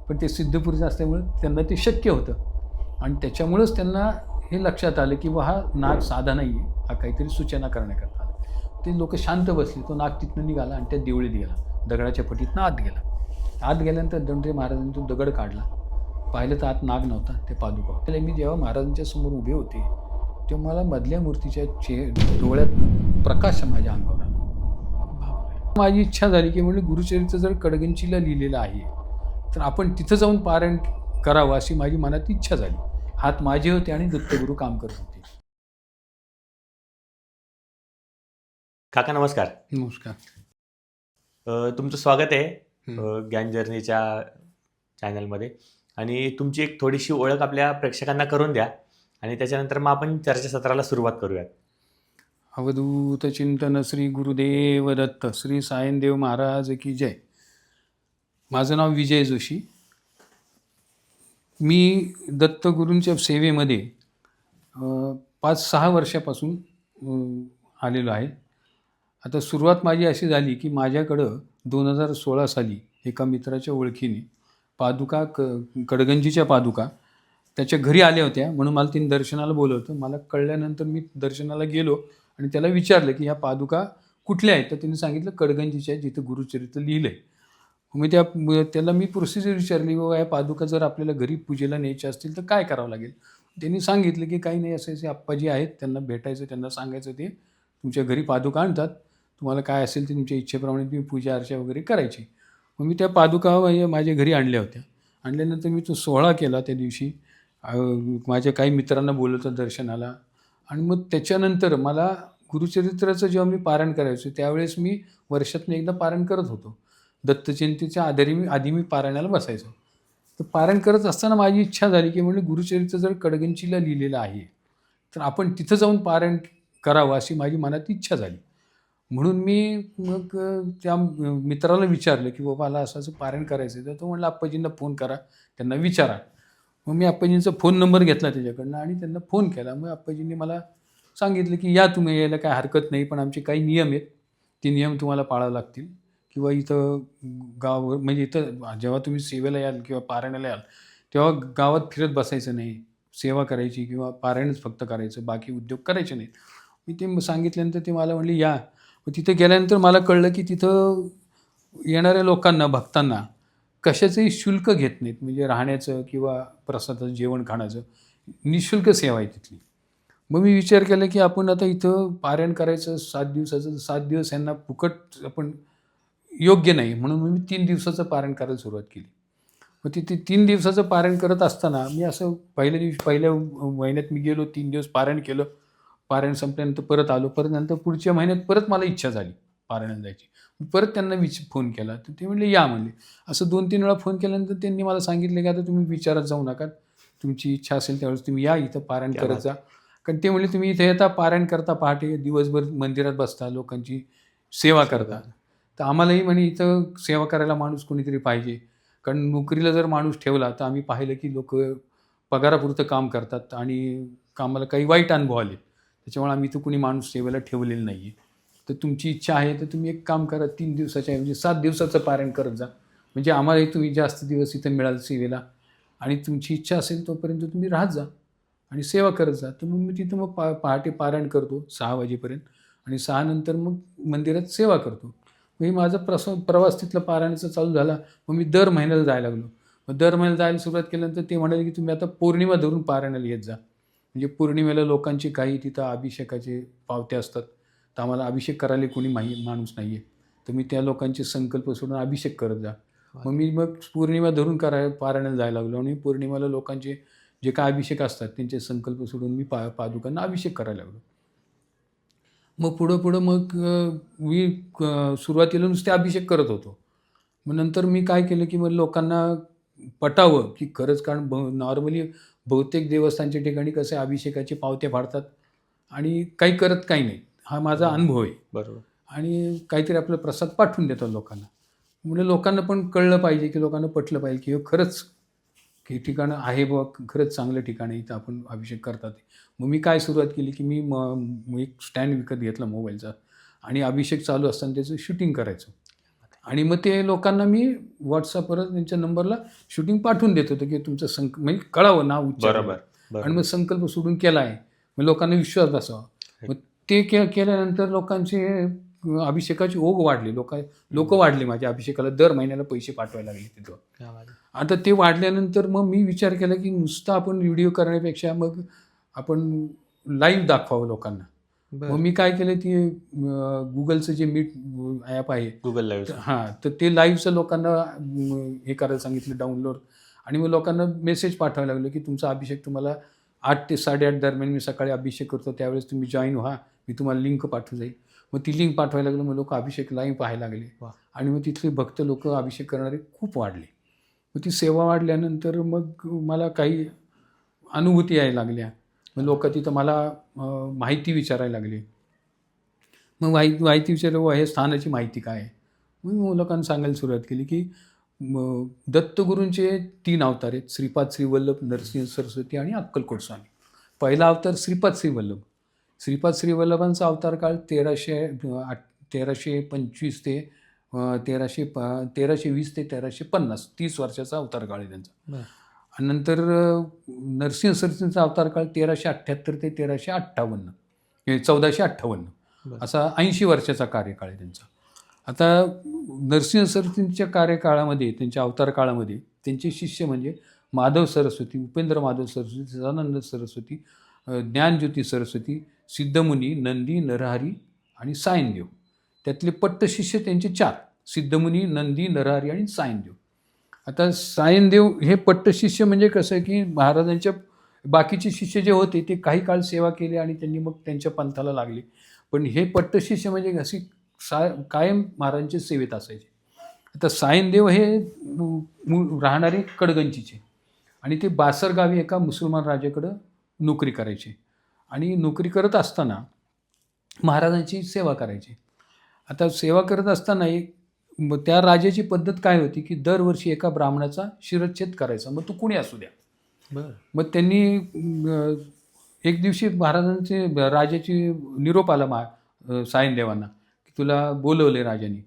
पण ते सिद्धपुरीचं असल्यामुळे त्यांना ते शक्य होतं आणि त्याच्यामुळंच त्यांना हे लक्षात आलं की हा नाग साधा नाही आहे, हा काहीतरी सूचना करण्याकरता आला. ते लोक शांत बसले. तो नाग तिथनं निघाला आणि त्या देवळीत गेला, दगडाच्या फटीतनं आत गेला. आत गेल्यानंतर धनंजय महाराजांनी तो दगड काढला, पाहिलं तर आत नाग नव्हता, ते पादुका होत्या. मी जेव्हा महाराजांच्या समोर उभे होते तेव्हा मला मधल्या मूर्तीच्या डोळ्यात प्रकाश माझ्या अंगावर आला. माझी इच्छा झाली की म्हणजे गुरुचरित्र जर कडगंचीला लिहिलेलं आहे तर आपण तिथं जाऊन पारायण करावं अशी माझी मनात इच्छा झाली. हात माझे होते आणि दत्तगुरू काम करत होते. काका नमस्कार. नमस्कार. तुमचं स्वागत आहे ज्ञान जर्नीच्या चॅनलमध्ये. आणि तुमची एक थोडीशी ओळख आपल्या प्रेक्षकांना करून द्या आणि त्याच्यानंतर मग आपण चर्चासत्राला सुरुवात करूयात. अवधूत चिंतन श्री गुरुदेव दत्त श्री सायनदेव महाराज की जय. माझं नाव विजय जोशी. मी दत्तगुरूंच्या सेवेमध्ये 5-6 वर्षापासून आलेलो आहे. आता सुरुवात माझी अशी झाली की माझ्याकडं 2016 साली एका मित्राच्या ओळखीने पादुका कडगंजीच्या पादुका त्याच्या घरी आल्या होत्या, म्हणून मला तिने दर्शनाला बोलवतं. मला कळल्यानंतर मी दर्शनाला गेलो आणि त्याला विचारलं की ह्या पादुका कुठल्या आहेत, तर तिने सांगितलं कडगंजीच्या, जिथं गुरुचरित्र लिहिलं आहे. त्याला मी प्रोसिजर विचारली, बाबा या पादुका जर आपल्याला घरी पूजेला न्यायच्या असतील तर काय करावं लागेल. त्यांनी सांगितलं की काही नाही, असे आप्पाजी आहेत, त्यांना भेटायचं, त्यांना सांगायचं ते तुमच्या घरी पादुका आणतात, तुम्हाला काय असेल ते तुमच्या इच्छेप्रमाणे तुम्ही पूजा अर्चा वगैरे करायची. मग मी त्या पादुका माझ्या घरी आणल्या होत्या. आणल्यानंतर मी तो सोहळा केला. त्या दिवशी माझ्या काही मित्रांना बोलवतं दर्शनाला. आणि मग त्याच्यानंतर मला गुरुचरित्राचं जेव्हा मी पारायण करायचो त्यावेळेस मी वर्षातून एकदा पारायण करत होतो. दत्तजयंतीच्या आधी मी पारायणाला बसायचो. तर पारायण करत असताना माझी इच्छा झाली की म्हणजे गुरुचरित्र जर कडगंचीला लिहिलेलं आहे तर आपण तिथं जाऊन पारायण करावं अशी माझी मनात इच्छा झाली. म्हणून मी मग त्या मित्राला विचारलं की बाबा मला असं पारायण करायचं आहे. तर तो म्हणला आप्पाजींना फोन करा, त्यांना विचारा. मग मी आप्पाजींचा फोन नंबर घेतला त्याच्याकडनं आणि त्यांना फोन केला. मग आप्पाजींनी मला सांगितलं की या तुम्ही, यायला काय हरकत नाही, पण आमचे काही नियम आहेत, ते नियम तुम्हाला पाळावे लागतील. किंवा इथं म्हणजे इथं जेव्हा तुम्ही सेवेला याल किंवा पारायणाला याल तेव्हा गावात फिरत बसायचं नाही, सेवा करायची किंवा पारायणच फक्त करायचं, बाकी उद्योग करायचे नाहीत. मी ते सांगितल्यानंतर ते मला म्हणले या. मग तिथे गेल्यानंतर मला कळलं की तिथं येणाऱ्या लोकांना, भक्तांना कशाचंही शुल्क घेत नाहीत. म्हणजे राहण्याचं किंवा प्रसादाचं जेवण खाण्याचं निःशुल्क सेवा आहे तिथली. मग मी विचार केला की आपण आता इथं पारायण करायचं 7 दिवसाचं, 7 दिवस यांना फुकट आपण योग्य नाही, म्हणून मी 3 दिवसाचं पारायण करायला सुरुवात केली. मग तिथे 3 दिवसाचं पारायण करत असताना मी असं पहिल्या महिन्यात मी गेलो, 3 दिवस पारायण केलं. पारायण संपल्यानंतर परत आलो. परत नंतर पुढच्या महिन्यात परत मला इच्छा झाली पारायणाला जायची. परत त्यांना फोन केला तर ते म्हणले या म्हणले. असं 2-3 वेळा फोन केल्यानंतर त्यांनी मला सांगितलं की आता तुम्ही विचारात जाऊ नका, तुमची इच्छा असेल त्यावेळेस तुम्ही या इथं पारायण करत जा. कारण ते म्हणले तुम्ही इथे येता, पारायण करता, पहाटे दिवसभर मंदिरात बसता, लोकांची सेवा करता, तर आम्हालाही म्हणे इथं सेवा करायला माणूस कोणीतरी पाहिजे. कारण नोकरीला जर माणूस ठेवला तर आम्ही पाहिलं की लोक पगारापुरतं काम करतात आणि कामाला काही वाईट अनुभव आले, त्याच्यामुळे आम्ही इथं कोणी माणूस सेवेला ठेवलेलं नाही आहे. तर तुमची इच्छा आहे तर तुम्ही एक काम करा, 3 दिवसाच्या ऐवजी 7 दिवसाचं पारायण करत जा, म्हणजे आम्हालाही तुम्ही जास्त दिवस इथं मिळाल सेवेला, आणि तुमची इच्छा असेल तोपर्यंत तुम्ही राहत जा आणि सेवा करत जा. तर मग मी तिथं मग पहाटे पारायण करतो 6 वाजेपर्यंत आणि 6 नंतर मग मंदिरात सेवा करतो. मग माझा प्रवास तिथला पारायणाचा चालू झाला. मग मी दर महिन्याला जायला लागलो. मग दर महिन्याला जायला सुरुवात केल्यानंतर ते म्हणाले की तुम्ही आता पौर्णिमा धरून पारायणाला येत जा, म्हणजे पौर्णिमेला लोकांची काही तिथं अभिषेकाचे पावते असतात, तर आम्हाला अभिषेक करायला कोणी माणूस नाही आहे, तर मी त्या लोकांचे संकल्प सोडून अभिषेक करत जा. मग पौर्णिमा धरून पारायणाला जायला लागलो आणि पौर्णिमेला लोकांचे जे काय अभिषेक असतात त्यांचे संकल्प सोडून मी पादुकांना अभिषेक करायला लागलो. मग पुढं मग मी सुरुवातीला नुसते अभिषेक करत होतो. मग नंतर मी काय केलं की मग लोकांना पटावं की खरंच, कारण नॉर्मली बहुतेक देवस्थानच्या ठिकाणी कसे अभिषेकाचे पावते फाडतात आणि काही करत काही नाही. हा माझा अनुभव आहे. बरोबर. आणि काहीतरी आपला प्रसाद पाठवून देतो लोकांना. म्हणजे लोकांना पण कळलं पाहिजे की लोकांना पटलं पाहिजे की खरंच हे ठिकाणं आहे बाबा, खरंच चांगलं ठिकाण आहे, इथं आपण अभिषेक करतात. मग मी काय सुरुवात केली की मी एक स्टँड विकत घेतला मोबाईलचा आणि अभिषेक चालू असताना त्याचं शूटिंग करायचं. आणि मग ते लोकांना मी व्हॉट्सअपवर त्यांच्या नंबरला शूटिंग पाठवून देत होतो की तुमचं म्हणजे कळावं नाव उच्चारावं. बरोबर आणि मग संकल्प सोडून केला आहे, मग लोकांना विश्वास बसावा. मग ते केल्यानंतर लोकांचे अभिषेकाचे ओघ वाढले, लोक वाढले माझ्या अभिषेकाला, दर महिन्याला पैसे पाठवायला लागले तिथं. आता ते वाढल्यानंतर मग मी विचार केला की नुसतं आपण व्हिडिओ करण्यापेक्षा मग आपण लाईव्ह दाखवावं लोकांना. मग मी काय केलं, ती गुगलचं जे मीट ॲप आहे, गुगल लाईव्ह, हां, तर ते लाईव्हचं लोकांना हे करायला सांगितलं, डाउनलोड. आणि मग लोकांना मेसेज पाठवायला लागलो की तुमचा अभिषेक तुम्हाला 8 ते 8:30 दरम्यान मी सकाळी अभिषेक करतो, त्यावेळेस तुम्ही जॉईन व्हा, मी तुम्हाला लिंक पाठवू जाईल. मग ती लिंक पाठवायला लागलो, मग लोक अभिषेक लाईव्ह पाहायला लागले. आणि मग तिथले भक्त लोक अभिषेक करणारे खूप वाढले. मग ती सेवा वाढल्यानंतर मग मला काही अनुभूती यायला लागल्या. मग लोक तिथं मला माहिती विचारायला लागली. मग माहिती विचारलं, हे स्थानाची माहिती काय आहे. मग लोकांना सांगायला सुरुवात केली की दत्तगुरूंचे 3 अवतार आहेत, श्रीपाद श्रीवल्लभ, नरसिंह सरस्वती आणि अक्कलकोट स्वामी. पहिला अवतार श्रीपाद श्रीवल्लभ. श्रीपाद श्रीवल्लभांचा अवतार काळ 1325 ते 1320 ते 1350, 30 वर्षाचा अवतार काळ आहे त्यांचा. आणि नंतर नरसिंह सरस्वतींचा अवतार काळ 1378 ते 1358, 1458, असा 80 वर्षाचा कार्यकाळ आहे त्यांचा. आता नरसिंह सरस्वतींच्या कार्यकाळामध्ये, त्यांच्या अवतार काळामध्ये त्यांचे शिष्य म्हणजे माधव सरस्वती, उपेंद्र माधव सरस्वती, सदानंद सरस्वती, ज्ञानज्योती सरस्वती, सिद्धमुनी, नंदी, नरहरी आणि सायनदेव. त्यातले पट्टशिष्य त्यांचे 4: सिद्धमुनी, नंदी, नरहरी आणि सायनदेव. आता सायनदेव हे पट्टशिष्य म्हणजे कसं आहे की महाराजांच्या बाकीचे शिष्य जे होते ते काही काळ सेवा केली आणि त्यांनी मग त्यांच्या पंथाला लागले. पण हे पट्टशिष्य म्हणजे अशी कायम महाराजांच्या सेवेत असायचे. आता सायनदेव हे राहणारे कडगंचीचे आणि ते बासरगावी एका मुसलमान राजाकडं नोकरी करायचे. आणि नोकरी करत असताना महाराजांची सेवा करायची. आता सेवा करत असताना त्या राजाची पद्धत काय होती की दरवर्षी एका ब्राह्मणाचा शिरच्छेद करायचा, मग तो कुणी असू द्या. मग त्यांनी एक दिवशी महाराजांचे राजाची निरोप आला सायनदेवांना की तुला बोलवले राजाने.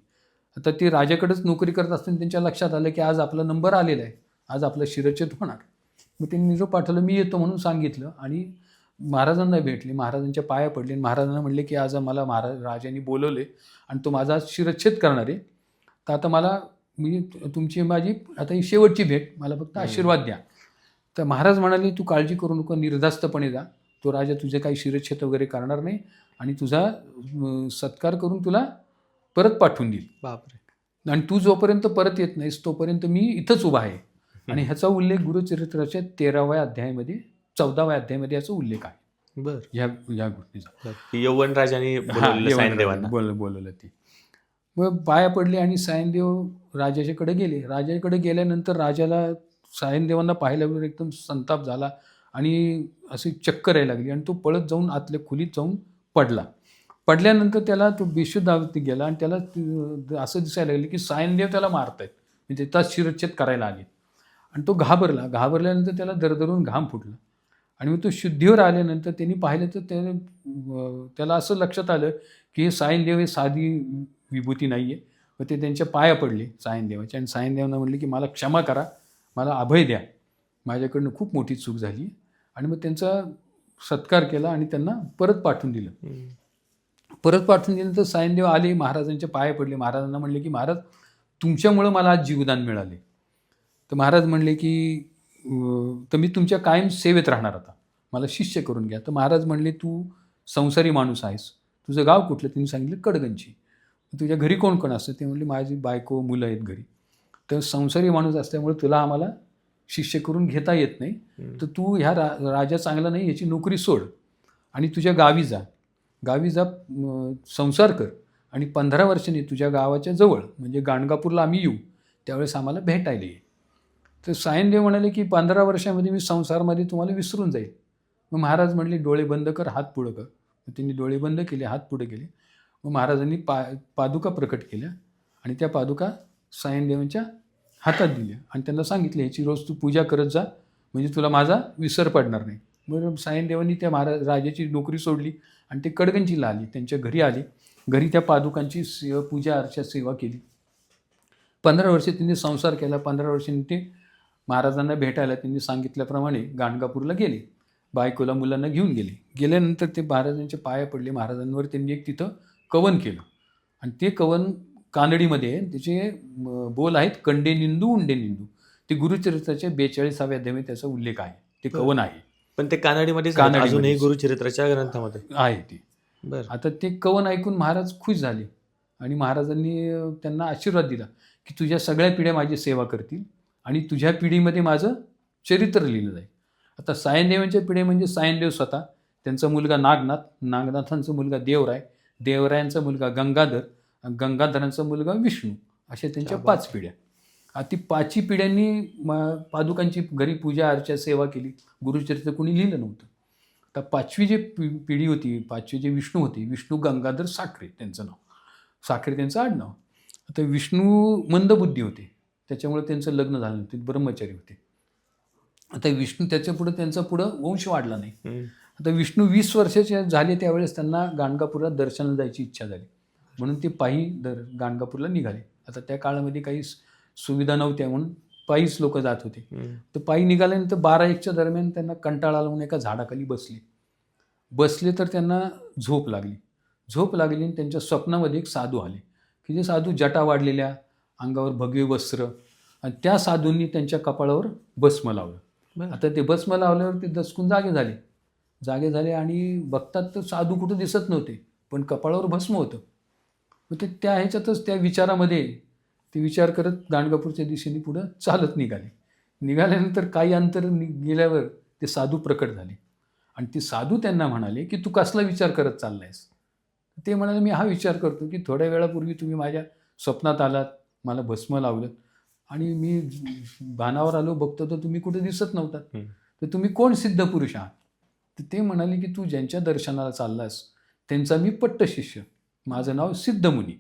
आता ते राजाकडेच नोकरी करत असताना त्यांच्या लक्षात आलं की आज आपला नंबर आलेला आहे, आज आपला शिरच्छेद होणार. मग त्यांनी निरोप पाठवलं, मी येतो म्हणून सांगितलं आणि महाराजांना भेटले, महाराजांच्या पाया पडले. महाराजांना म्हणले की आज मला राजांनी बोलवले आणि तो माझा शिरच्छेद करणार आहे, तर आता माझी आता ही शेवटची भेट, मला फक्त आशीर्वाद द्या. तर महाराज म्हणाले, तू काळजी करू नको, निर्धास्तपणे जा, तो राजा तुझे काही शिरच्छेद वगैरे करणार नाही आणि तुझा सत्कार करून तुला परत पाठवून देईल. बापरे. आणि तू जोपर्यंत परत येत नाहीस तोपर्यंत मी इथंच उभा आहे. आणि ह्याचा उल्लेख गुरुचरित्राच्या 13व्या अध्यायामध्ये 14व्या अध्यायामध्ये याचा उल्लेख आहे. या गोष्टीचा यौवन राजाने बोलवलं ती. मग पाया पडले आणि सायनदेव राजाच्याकडे गेले. राजाकडे गेल्यानंतर राजाला सायनदेवांना पाहिल्यावर एकदम संताप झाला आणि अशी चक्कर यायला लागली आणि तो पळत जाऊन आतल्या खोलीत जाऊन पडला. पडल्यानंतर त्याला तो बेशुद्धावस्थेत गेला आणि त्याला असं दिसायला लागलं की सायनदेव त्याला मारतायत, म्हणजे त्याच शिरच्छेद करायला आले. आणि तो घाबरल्यानंतर त्याला दरदरून घाम फुटला. आणि मग तो शुद्धीवर आल्यानंतर त्यांनी पाहिलं तर त्याला असं लक्षात आलं की हे सायनदेव हे साधी विभूती नाही आहे. मग ते त्यांच्या पाया पडले सायनदेवाच्या आणि सायनदेवांना म्हणले की मला क्षमा करा, मला अभय द्या, माझ्याकडनं खूप मोठी चूक झाली. आणि मग त्यांचा सत्कार केला आणि त्यांना परत पाठवून दिलं. परत पाठवून दिल्यानंतर सायनदेव आले, महाराजांच्या पाया पडले. महाराजांना म्हणले की महाराज तुमच्यामुळं मला आज जीवदान मिळाले. तर महाराज म्हणले की तर मी तुमच्या कायम सेवेत राहणार, आता मला शिष्य करून घ्या. तर महाराज म्हणले तू संसारी माणूस आहेस, तुझं गाव कुठलं? त्यांनी सांगितलं कडगंची. तुझ्या घरी कोण कोण असतं? ते म्हणले माझी बायको मुलं आहेत घरी. तर संसारी माणूस असल्यामुळे तुला आम्हाला शिष्य करून घेता येत नाही, तर तू ह्या राजा चांगला नाही, याची नोकरी सोड आणि तुझ्या गावी जा, संसार कर आणि 15 वर्षांनी तुझ्या गावाच्या जवळ म्हणजे गाणगापूरला आम्ही येऊ, त्यावेळेस आम्हाला भेटायला ये. तर सायनदेव म्हणाले की 15 वर्षामध्ये मी संसारमध्ये तुम्हाला विसरून जाईल. मग महाराज म्हणले डोळे बंद कर, हात पुढं कर. मग त्यांनी डोळे बंद केले, हात पुढे केले. मग महाराजांनी पादुका प्रकट केल्या आणि त्या पादुका सायनदेवांच्या हातात दिल्या आणि त्यांना सांगितलं ह्याची रोज तू पूजा करत जा, म्हणजे तुला माझा विसर पडणार नाही. मग सायनदेवांनी त्या राजाची नोकरी सोडली आणि ते कडगंजीला आली, त्यांच्या घरी आली. घरी त्या पादुकांची पूजा अर्चा सेवा केली. 15 वर्षे त्यांनी संसार केला. 15 वर्षांनी ते महाराजांना भेटायला त्यांनी सांगितल्याप्रमाणे गाणगापूरला गेले. बायकोला मुलांना घेऊन गेले. गेल्यानंतर ते महाराजांच्या पाया पडले. महाराजांवर त्यांनी एक तिथं कवन केलं आणि ते कवन कानडीमध्ये त्याचे बोल आहेत, कंडे निंदू उंडे निंदू. ते गुरुचरित्राच्या 42व्या अध्यायामध्ये त्याचा उल्लेख आहे. ते कवन आहे. पण ते कानडीमध्ये कानडीमध्येच. अजूनही गुरुचरित्राच्या ग्रंथामध्ये आहे ते. बरं. आता ते कवन ऐकून महाराज खुश झाले आणि महाराजांनी त्यांना आशीर्वाद दिला की तुझ्या सगळ्या पिढ्या माझी सेवा करतील आणि तुझ्या पिढीमध्ये माझं चरित्र लिहिलं जाईल. आता सायनदेवांच्या पिढ्या म्हणजे सायनदेव स्वतः, त्यांचा मुलगा नागनाथ, नागनाथांचा मुलगा देवराय, देवरायांचा मुलगा गंगाधर, गंगाधरांचा मुलगा विष्णू, अशा त्यांच्या 5 पिढ्या. आता ती 5ही पिढ्यांनी पादुकांची घरी पूजा अर्चा सेवा केली. गुरुचरित्र कोणी लिहिलं नव्हतं. आता 5वी जी पिढी होती, 5वी जे विष्णू होते, विष्णू गंगाधर साखरे त्यांचं नाव, साखरे त्यांचं आडनाव. आता विष्णू मंदबुद्धी होते, त्याच्यामुळे त्यांचं लग्न झालं नव्हतं, ते ब्रह्मचारी होते. आता विष्णू त्यांचा पुढं वंश वाढला नाही. आता विष्णू 20 वर्षाचे झाले त्यावेळेस त्यांना गाणगापूरला दर्शनाला जायची इच्छा झाली, म्हणून ते पायी गाणगापूरला निघाले. आता त्या काळामध्ये काही सुविधा नव्हत्या म्हणून पायीच लोक जात होते. तर पायी निघाल्यानंतर 12-1च्या दरम्यान त्यांना कंटाळा आला म्हणून एका झाडाखाली बसले तर त्यांना झोप लागली आणि त्यांच्या स्वप्नामध्ये एक साधू आले की जे साधू जटा वाढलेल्या, अंगावर भगवे वस्त्र, आणि त्या साधूंनी त्यांच्या कपाळावर भस्म लावलं. आता ते भस्म लावल्यावर ते दचकून जागे झाले आणि बघतात तर साधू कुठं दिसत नव्हते, पण कपाळावर भस्म होतं. मग ते त्या ह्याच्यातच त्या विचारामध्ये ते विचार करत गाणगापूरच्या दिशेने पुढं चालत निघाल्यानंतर काही अंतर गेल्यावर ते साधू प्रकट झाले आणि ते साधू त्यांना म्हणाले की तू कसला विचार करत चाललायस. ते म्हणाले मी हा विचार करतो की थोड्या वेळापूर्वी तुम्ही माझ्या स्वप्नात आलात, मला भस्म लावलं आणि मी भानावर आलो, बघतो तर तुम्ही कुठे दिसत नव्हतात, तर तुम्ही कोण सिद्ध पुरुष आहात. तर ते म्हणाले की तू ज्यांच्या दर्शनाला चाललास त्यांचा मी पट्ट शिष्य, माझं नाव सिद्धमुनी,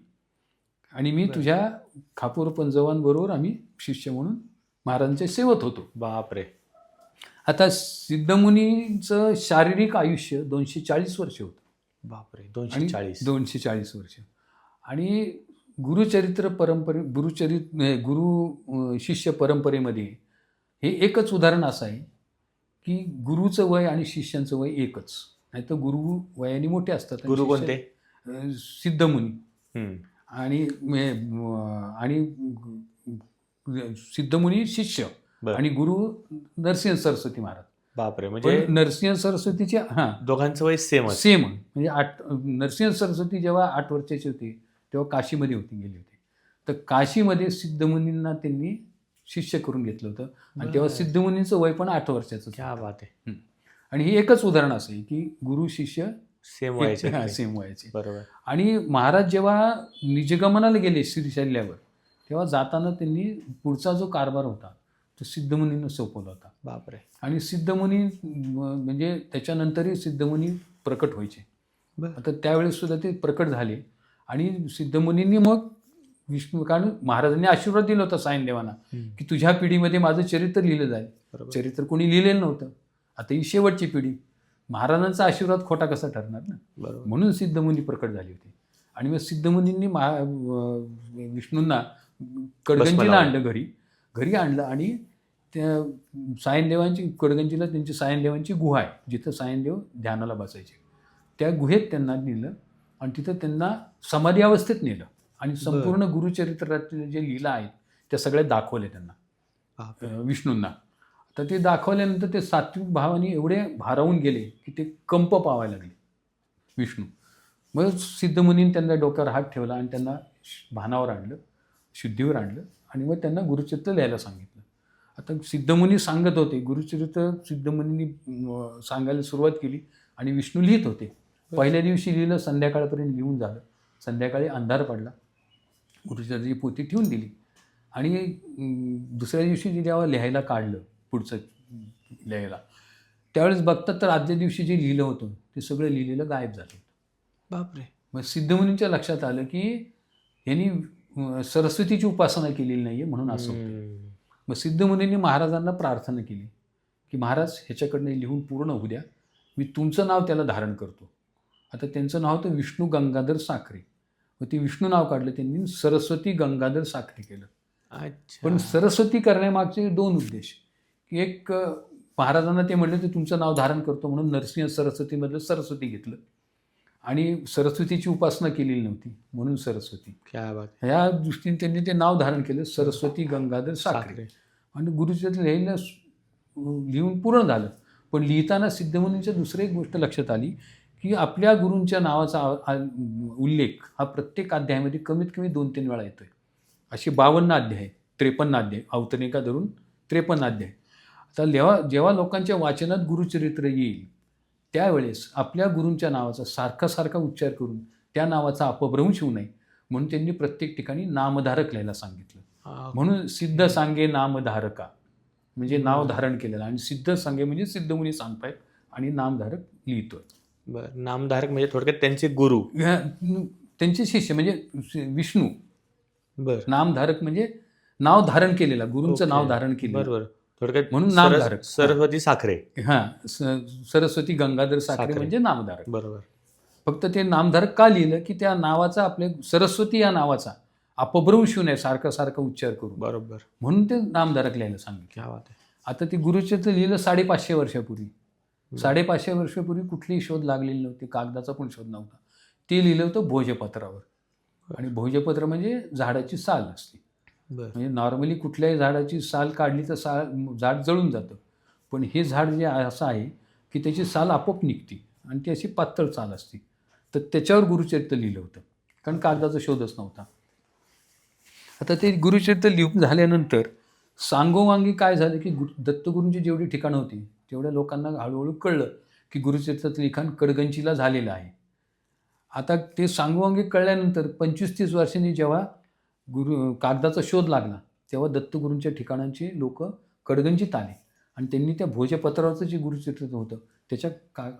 आणि मी तुझ्या खापूर पंजवांबरोबर आम्ही शिष्य म्हणून महाराजांचे सेवत होतो. बापरे. आता सिद्धमुनीचं शारीरिक आयुष्य 240 वर्ष होतं. बापरे, 240 वर्ष. आणि गुरुचरित्र गुरु शिष्य परंपरेमध्ये हे एकच उदाहरण असं आहे की गुरुचं वय आणि शिष्यांचं वय एकच, नाही तर गुरु वयाने मोठे असतात. गुरु कोणते? सिद्धमुनी. आणि सिद्धमुनी शिष्य आणि गुरु नरसिंह सरस्वती महाराज. बापरे, म्हणजे नरसिंह सरस्वतीचे दोघांचं वय सेम. म्हणजे नरसिंह सरस्वती जेव्हा 8 वर्षाचे होते तेव्हा काशीमध्ये गेले होते. तर काशीमध्ये सिद्धमुनींना त्यांनी शिष्य करून घेतलं होतं आणि तेव्हा सिद्धमुनींचं वय पण 8 वर्षाचं. क्या बात आहे. आणि हे एकच उदाहरण असं आहे की गुरु शिष्य सेम वयाचे. बरोबर. आणि महाराज जेव्हा निजगमनाला गेले श्रीशैल्यावर तेव्हा जाताना त्यांनी पुढचा जो कारभार होता तो सिद्धमुनींना सोपवला होता. बापरे. आणि सिद्धमुनी म्हणजे त्याच्यानंतरही सिद्धमुनी प्रकट व्हायचे. आता त्यावेळेस सुद्धा ते प्रकट झाले आणि सिद्धमुनींनी मग विष्णू, कारण महाराजांनी आशीर्वाद दिला होता सायनदेवांना की तुझ्या पिढीमध्ये माझं चरित्र लिहिलं जाईल. चरित्र कोणी लिहिलेलं नव्हतं. आता ही शेवटची पिढी, महाराजांचा आशीर्वाद खोटा कसा ठरणार ना. म्हणून सिद्धमुनी प्रकट झाली होती. आणि मग सिद्धमुनींनी विष्णूंना कडगंजीला आणलं, घरी आणलं आणि त्या कडगंजीला त्यांची सायनदेवांची गुहा आहे जिथं सायनदेव ध्यानाला बसायचे. त्या गुहेत त्यांना नेलं आणि तिथं त्यांना समाधी अवस्थेत नेलं आणि संपूर्ण गुरुचरित्रातले जे लीला आहेत त्या सगळ्या दाखवल्या त्यांना विष्णूंना. तर ते दाखवल्यानंतर ते सात्विक भावाने एवढे भारावून गेले की ते कंप पावायला लागले विष्णू. मग सिद्धमुनींनी त्यांना डोक्यावर हात ठेवला आणि त्यांना भानावर आणलं, शुद्धीवर आणलं आणि मग त्यांना गुरुचरित्र लिहायला सांगितलं. आता सिद्धमुनी सांगत होते, गुरुचरित्र सिद्धमुनींनी सांगायला सुरुवात केली आणि विष्णू लिहित होते. पहिल्या दिवशी लिहिलं, संध्याकाळपर्यंत लिहून झालं. संध्याकाळी अंधार पडला, गुरुचरित्राची पोथी ठेवून दिली आणि दुसऱ्या दिवशी जेव्हा लिहायला काढलं पुढचं लिहायला, त्यावेळेस बघतात तर आदल्या दिवशी जे लिहिलं होतं ते सगळं लिहिलेलं गायब झालं होतं. बापरे. मग सिद्धमुनींच्या लक्षात आलं की यांनी सरस्वतीची उपासना केलेली नाही आहे म्हणून असं होतं. मग सिद्धमुनींनी महाराजांना प्रार्थना केली की महाराज ह्याच्याकडनं लिहून पूर्ण होऊ द्या, मी तुमचं नाव त्याला धारण करतो. आता त्यांचं नाव होतं विष्णू गंगाधर साखरे. मग ते विष्णू नाव काढलं त्यांनी, सरस्वती गंगाधर साखरे केलं. अच्छा. पण सरस्वती करण्यामागचे 2 उद्देश. एक महाराजांना ते म्हणले, "ते तुमचं नाव धारण करतो" म्हणून नरसिंह सरस्वतीमधलं सरस्वती घेतलं आणि सरस्वतीची उपासना केलेली नव्हती म्हणून सरस्वती. क्या बात. ह्या दृष्टीने त्यांनी ते नाव धारण केलं सरस्वती गंगाधर साखरे. साखरे. आणि गुरुचरित्र लिहून पूर्ण झालं. पण लिहिताना सिद्धमुनींच्या दुसरी एक गोष्ट लक्षात आली की आपल्या गुरूंच्या नावाचा उल्लेख हा प्रत्येक अध्यायामध्ये कमीत कमी 2-3 वेळा येतोय. अशी 52 अध्याय, 53 अध्याय, अवतरणिका धरून 53 अध्याय. आता जेव्हा लोकांच्या वाचनात गुरुचरित्र येईल त्यावेळेस आपल्या गुरूंच्या नावाचा सारखा उच्चार करून त्या नावाचा अपभ्रंश होऊ नये म्हणून त्यांनी प्रत्येक ठिकाणी नामधारक लिहायला सांगितलं. म्हणून सिद्ध सांगे नामधारका म्हणजे नाव धारण केलेलं आणि सिद्ध सांगे म्हणजे सिद्धमुनी सांगतायत आणि नामधारक लिहितोय. बरं. नामधारक म्हणजे थोडक्यात त्यांचे गुरु. त्यांचे शिष्य म्हणजे विष्णू. बरं. नामधारक म्हणजे नाव धारण केलेला, गुरूंचं ओके. नाव धारण केलेलं. बरोबर. थोडक्यात म्हणून नामधारक. सरस्वती साखरे. सरस्वती गंगाधर साखरे म्हणजे नामधारक. बरोबर. फक्त ते नामधारक का लिहिलं की त्या नावाचा आपल्या सरस्वती या नावाचा अपभ्रंश होऊ नये सारखा उच्चार करू बरोबर. म्हणून ते नामधारक लिहायला सांगितलं. क्या बात आहे. आता ते गुरुचरित्र लिहिलं 550 वर्षापूर्वी. 550 वर्षापूर्वी कुठलीही शोध लागलेली नव्हती, कागदाचा पण शोध नव्हता. ते लिहिलं होतं भोजपत्रावर. आणि भोजपत्र म्हणजे झाडाची साल असते. म्हणजे नॉर्मली कुठल्याही झाडाची साल काढली तर झाड जळून जातं. पण हे झाड जे असं आहे की त्याची साल आपोआप निघते आणि ती अशी पातळ साल असते. तर त्याच्यावर गुरुचरित्र लिहिलं होतं कारण कागदाचा शोधच नव्हता. आता ते गुरुचरित्र लिहून झाल्यानंतर सांगोवांगी काय झालं की दत्तगुरूंची जेवढी ठिकाणं होती तेवढ्या लोकांना हळूहळू कळलं की गुरुचरित्राचं लिखाण कडगंचीला झालेलं आहे. आता ते सांगोवांगी कळल्यानंतर 25-30 वर्षांनी जेव्हा कागदाचा शोध लागला तेव्हा दत्तगुरूंच्या ठिकाणांचे लोक कडगंजीत आले आणि त्यांनी त्या भोजपत्रावरचं जे गुरुचरित्र होतं त्याच्या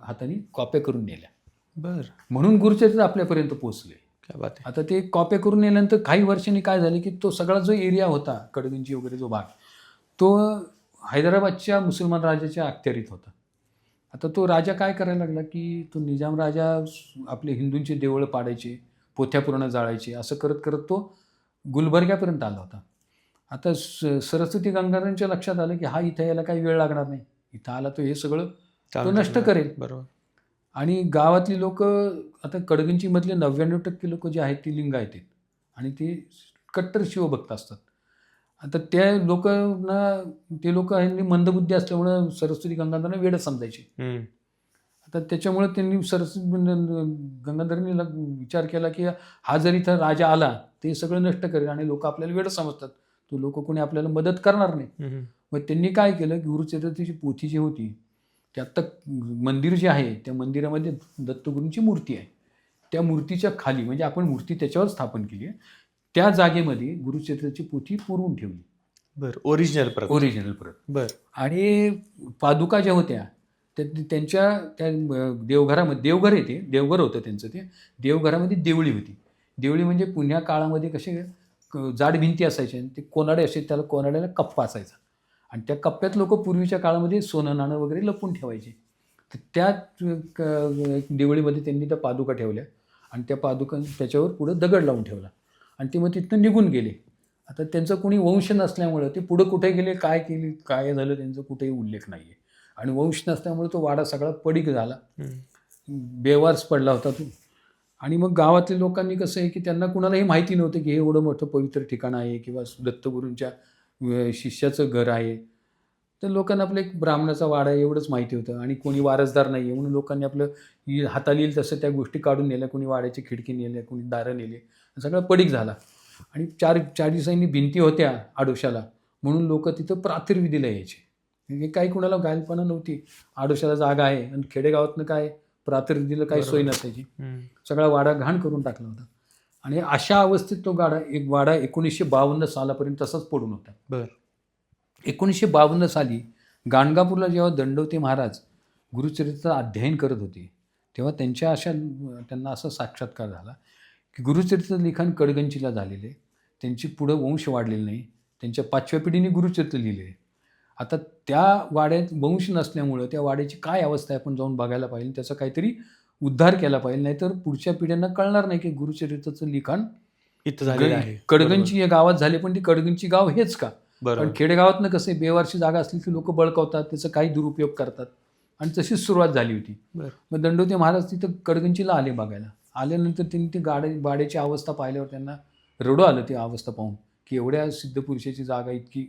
हाताने कॉप्या करून नेल्या. बरं. म्हणून गुरुचरित्र आपल्यापर्यंत पोहोचले. क्या बात आहे. आता ते कॉप्या करून नेल्यानंतर काही वर्षांनी काय झालं की तो सगळा जो एरिया होता कडगंजी वगैरे जो भाग तो हैदराबादच्या मुसलमान राजाच्या अखत्यारीत होता. आता तो राजा काय करायला लागला की तो निजाम राजा आपले हिंदूंचे देवळं पाडायचे, पोथ्या पूर्ण जाळायचे, असं करत करत तो गुलबर्ग्यापर्यंत आला होता. आता सरस्वती गंगाधरांच्या लक्षात आलं की हा इथं यायला काही वेळ लागणार नाही, इथं आला तो हे सगळं तो नष्ट करेल. बरोबर. आणि गावातली लोक आता कडगंजीमधले 99% लोक जे आहेत ती लिंगायत आहेत आणि ते कट्टर शिवभक्त असतात. आता त्या ते लोक मंदबुद्धी असल्यामुळं सरस्वती गंगाधरांना वेडं समजायचे. आता त्याच्यामुळे त्यांनी गंगाधरांनी विचार केला की हा जर इथं राजा आला ते सगळं नष्ट करेल आणि लोक आपल्याला वेडं समजतात, तो लोक कोणी आपल्याला मदत करणार नाही. मग त्यांनी काय केलं की गुरुचरित्राची पोथी जी होती ते आत्ता मंदिर जे आहे त्या मंदिरामध्ये दत्तगुरूंची मूर्ती आहे, त्या मूर्तीच्या खाली म्हणजे आपण मूर्ती त्याच्यावर स्थापन केली आहे त्या जागेमध्ये गुरुचरित्राची पोथी पुरवून ठेवली. बरं. ओरिजिनल प्रत. बरं. आणि पादुका ज्या होत्या त्यांच्या त्या देवघरामध्ये देवघर आहे ते देवघर होतं त्यांचं. ते देवघरामध्ये देवळी होती. देवळी म्हणजे पुण्या काळामध्ये कसे जाड भिंती असायच्या आणि ते कोनाडे असे त्याला कोनाड्याला कप्पा असायचा आणि त्या कप्प्यात लोक पूर्वीच्या काळामध्ये सोनं नाणं वगैरे लपून ठेवायचे. तर त्या देवळीमध्ये त्यांनी त्या पादुका ठेवल्या आणि त्या पादुका त्याच्यावर पुढं दगड लावून ठेवला आणि ते मग तिथनं निघून गेले. आता त्यांचं कोणी वंश नसल्यामुळं ते पुढं कुठे गेले, काय झालं त्यांचं कुठेही उल्लेख नाही आहे. आणि वंश नसल्यामुळे तो वाडा सगळा पडीक झाला, बेवारस पडला होता तो. आणि मग गावातल्या लोकांनी कसं आहे की त्यांना कुणालाही माहिती नव्हतं की हे एवढं मोठं पवित्र ठिकाण आहे किंवा दत्तगुरूंच्या शिष्याचं घर आहे. तर लोकांना आपलं एक ब्राह्मणाचा वाडा आहे एवढंच माहिती होतं आणि कोणी वारसदार नाही आहे म्हणून लोकांनी आपलं हाताला येईल तसं त्या गोष्टी काढून नेल्या. कोणी वाड्याची खिडकी नेल्या, कोणी दारं नेले, सगळं पडीक झाला. आणि चार दिवसांनी भिंती होत्या आडोशाला म्हणून लोक तिथं प्रातिर्विधीला यायचे. म्हणजे काही कुणाला गायलपणा नव्हती, आडोशाला जागा आहे आणि खेडेगावातनं काय प्रातिर्विधीला काही सोय नसायची, सगळा वाडा घाण करून टाकला होता. आणि अशा अवस्थेत तो वाडा 1952 सालापर्यंत तसाच पडून होता. बरं. 1952 साली गाणगापूरला जेव्हा दंडवते महाराज गुरुचरित्राचं अध्ययन करत होते तेव्हा त्यांना असा साक्षात्कार झाला की गुरुचरित्राचं लिखाण कडगंचीला झालेले, त्यांची पुढं वंश वाढलेलं नाही, त्यांच्या 5व्या पिढीने गुरुचरित्र लिहिले. आता त्या वाड्यात वंश नसल्यामुळं त्या वाड्याची काय अवस्था आहे आपण जाऊन बघायला पाहिजे, त्याचा काहीतरी उद्धार केला पाहिजे, नाहीतर पुढच्या पिढ्यांना कळणार नाही की गुरुचरित्राचं लिखाण इथं झालेलं आहे. कडगंची या गावात झाले, पण ती कडगंची गाव हेच का? बरोबर. कारण खेडेगावातनं कसं बेवारशी जागा असली की लोक बळकावतात, त्याचा काही दुरुपयोग करतात आणि तशीच सुरुवात झाली होती. बरं. मग दंडोते महाराज तिथं कडगंचीला आले बघायला. आल्यानंतर त्यांनी ती बाड्याची अवस्था पाहिल्यावर त्यांना रडू आलं ती अवस्था पाहून, की एवढ्या सिद्धपुरुषाची जागा इतकी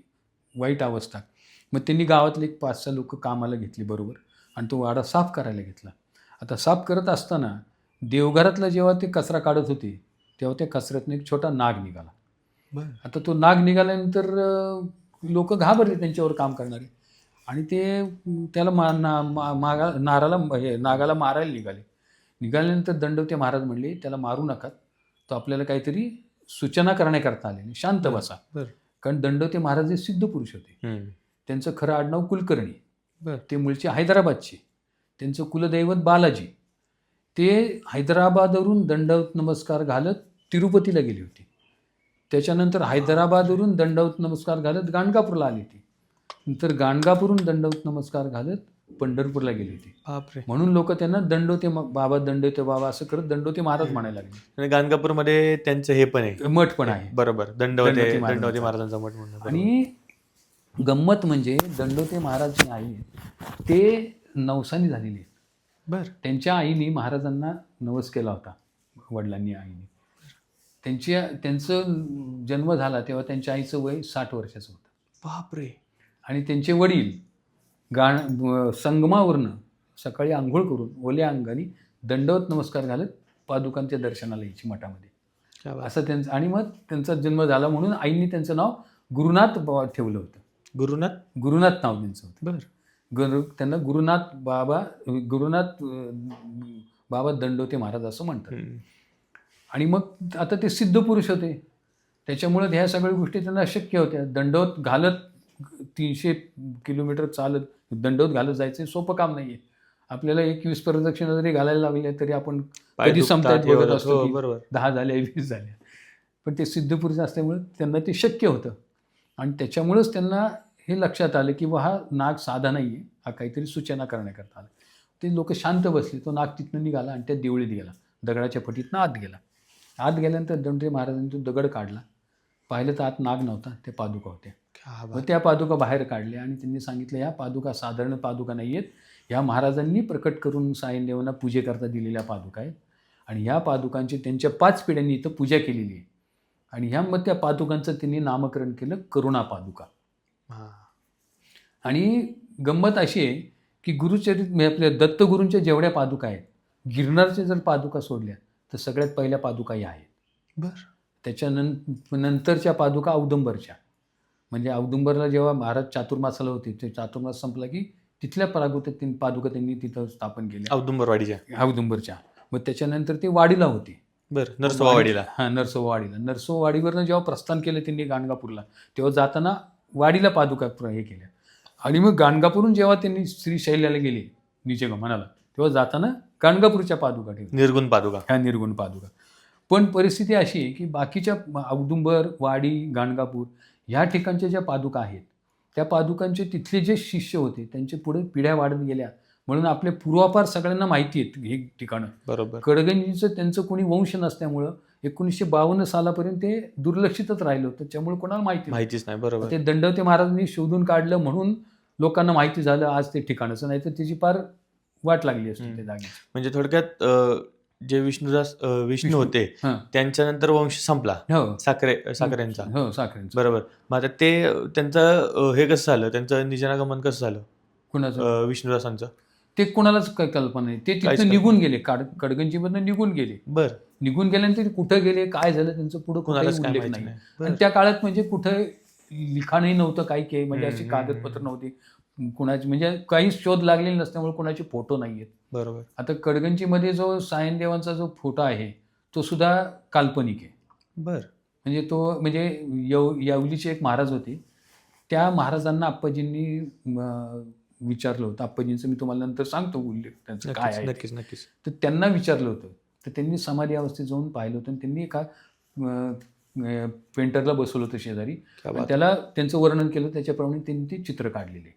वाईट अवस्था. मग त्यांनी गावातले एक 5-6 लोक कामाला घेतली बरोबर आणि तो वाडा साफ करायला घेतला. आता साफ करत असताना देवघरातला जेव्हा ते कचरा काढत होते तेव्हा त्या कचऱ्यातनं एक छोटा नाग निघाला. बरं. आता तो नाग निघाल्यानंतर लोक घाबरले त्यांच्यावर काम करणारे आणि ते त्याला नागाला मारायला निघाल्यानंतर दंडोते महाराज म्हणले त्याला मारू नका, तो आपल्याला काहीतरी सूचना करण्याकरता आले, शांत बसा. बरं. कारण दंडोते महाराज हे सिद्ध पुरुष होते. त्यांचं खरं आडनाव कुलकर्णी. बरं. ते मूळचे हैदराबादचे. त्यांचं कुलदैवत बालाजी. ते हैदराबादवरून दंडवत नमस्कार घालत तिरुपतीला गेली होती. त्याच्यानंतर हैदराबादवरून दंडवत नमस्कार घालत गाणगापूरला आली होती. नंतर गाणगापूरहून दंडवत नमस्कार घालत पंढरपूरला गेली होती. बापरे. म्हणून लोक त्यांना दंडोते बाबा असं करत दंडोते महाराज म्हणायला लागले. आणि गाणगापूरमध्ये त्यांचं हे पण आहे, मठ पण आहे. बरोबर, दंडवते महाराजांचा मठ म्हणून. आणि गंमत म्हणजे दंडोते महाराज जे आहे ते नवसानी झालेले आहेत. बरं. त्यांच्या आईने महाराजांना नवस केला होता, वडिलांनी आईने. त्यांचं जन्म झाला तेव्हा त्यांच्या आईचं वय 60 वर्षाचं होतं. बापरे. आणि त्यांचे वडील संगमावरनं सकाळी आंघोळ करून ओल्या अंगाने दंडवत नमस्कार घालत पादुकांच्या दर्शनाला यायची मठामध्ये, असं त्यांचं. आणि मग त्यांचा जन्म झाला म्हणून आईंनी त्यांचं नाव गुरुनाथ ठेवलं होतं. गुरुनाथ नाव त्यांचं होतं. बरं. त्यांना गुरुनाथ बाबा दंडोते महाराज असं म्हणतात. आणि मग आता ते सिद्ध पुरुष होते त्याच्यामुळे ह्या सगळ्या गोष्टी त्यांना अशक्य होत्या. दंडवत घालत 300 किलोमीटर चालत दंडवत घालत जायचं सोपं काम नाही आहे. आपल्याला 21 प्रदक्षिणा जरी घालायला लागल्या तरी आपण कधी संपतायत बघत असतो, 10 झाल्या 20 झाल्या. पण ते सिद्ध पुरुष असल्यामुळे त्यांना ते शक्य होतं आणि त्याच्यामुळेच त्यांना हे लक्षात आलं की हा नाग साधा नाही आहे, हा काहीतरी सूचना करण्याकरता आला. ते लोक शांत बसले. तो नाग तिथनं निघाला आणि त्या देवळीत गेला, दगडाच्या फटीतनं आत गेला. आत गेल्यानंतर दंडोते महाराजांनी तो दगड काढला, पाहिलं तर आत नाग नव्हता, ते पादुका होत्या. मग त्या पादुका बाहेर काढल्या आणि त्यांनी सांगितलं ह्या पादुका साधारण पादुका नाही आहेत, ह्या महाराजांनी प्रकट करून सायनदेवांना पूजेकरता दिलेल्या पादुका आहेत आणि ह्या पादुकांची त्यांच्या 5 पिढ्यांनी इथं पूजा केलेली आहे. आणि ह्या मग त्या पादुकांचं त्यांनी नामकरण केलं करुणा पादुका. आणि गंमत अशी आहे की आपल्या दत्तगुरूंच्या जेवढ्या पादुका आहेत, गिरनारच्या जर पादुका सोडल्या तर सगळ्यात पहिल्या पादुका या आहेत. बरं. त्याच्यानंतरच्या पादुका औदुंबरच्या. म्हणजे औदुंबरला जेव्हा महाराज चातुर्मासाला होते, ते चातुर्मास संपला की तिथल्या पादुका त्यांनी तिथं स्थापन केल्या, औदुंबरच्या. मग त्याच्यानंतर ते वाडीला होते. बरं. नरसोबावाडीला. नरसोबावाडीवरनं जेव्हा प्रस्थान केलं त्यांनी गाणगापूरला, तेव्हा जाताना वाडीला पादुका हे केल्या. आणि मग गाणगापूरहून जेव्हा त्यांनी श्रीशैल्याला गेले निजगमनाला, तेव्हा जाताना गाणगापूरच्या पादुका ठेवल्या, निर्गुण पादुका. पण परिस्थिती अशी आहे की बाकीच्या औदुंबर, वाडी, गाणगापूर ह्या ठिकाणच्या ज्या पादुका आहेत त्या पादुकांचे तिथले जे शिष्य होते त्यांचे पुढे पिढ्या वाढत गेल्या, म्हणून आपले पूर्वापार सगळ्यांना माहिती आहेत हे ठिकाणं. बरोबर. कडगंजीचं त्यांचं कोणी वंश नसल्यामुळं 1952 सालापर्यंत ते दुर्लक्षितच राहिलं होतं, त्यामुळे कोणाला माहितीच नाही. बरोबर. ते दंडवते महाराजांनी शोधून काढलं म्हणून लोकांना माहिती झालं आज ते ठिकाणचं, नाही तर त्याची फार वाट लागली असते त्या जागी. म्हणजे थोडक्यात जे विष्णू होते त्यांच्यानंतर वंश संपला साखरेंचा. बरोबर. मग आता ते त्यांचं हे कसं झालं, त्यांचं निजनागमन कसं झालं कुणाचं? विष्णुदासांचं. ते कोणालाच काही कल्पना नाही. ते तिथं निघून गेले, कडगंजीमधनं निघून गेले. बरं. निघून गेल्यानंतर कुठं गेले, काय झालं त्यांचं पुढं कुणालाच उल्लेख नाही. आणि त्या काळात म्हणजे कुठं लिखाणही नव्हतं, काही म्हणजे अशी कागदपत्र नव्हती कुणाची, म्हणजे काही शोध लागलेले नसल्यामुळे कुणाचे फोटो नाही आहेत. बरोबर. आता कडगंजीमध्ये जो सायनदेवांचा जो फोटो आहे तो सुद्धा काल्पनिक आहे. बरं. म्हणजे तो यावलीचे एक महाराज होते, त्या महाराजांना आप्पाजींनी विचारलं होतं. आप्पाजींचं मी तुम्हाला नंतर सांगतो उल्लेख त्यांचं काय आहे. नक्कीच. तर त्यांना विचारलं होतं, तर त्यांनी समाधी अवस्थेत जाऊन पाहिलं होतं आणि त्यांनी एका पेंटरला बसवलं होतं शेजारी, त्याला त्यांचं वर्णन केलं, त्याच्याप्रमाणे त्यांनी ते चित्र काढलेले.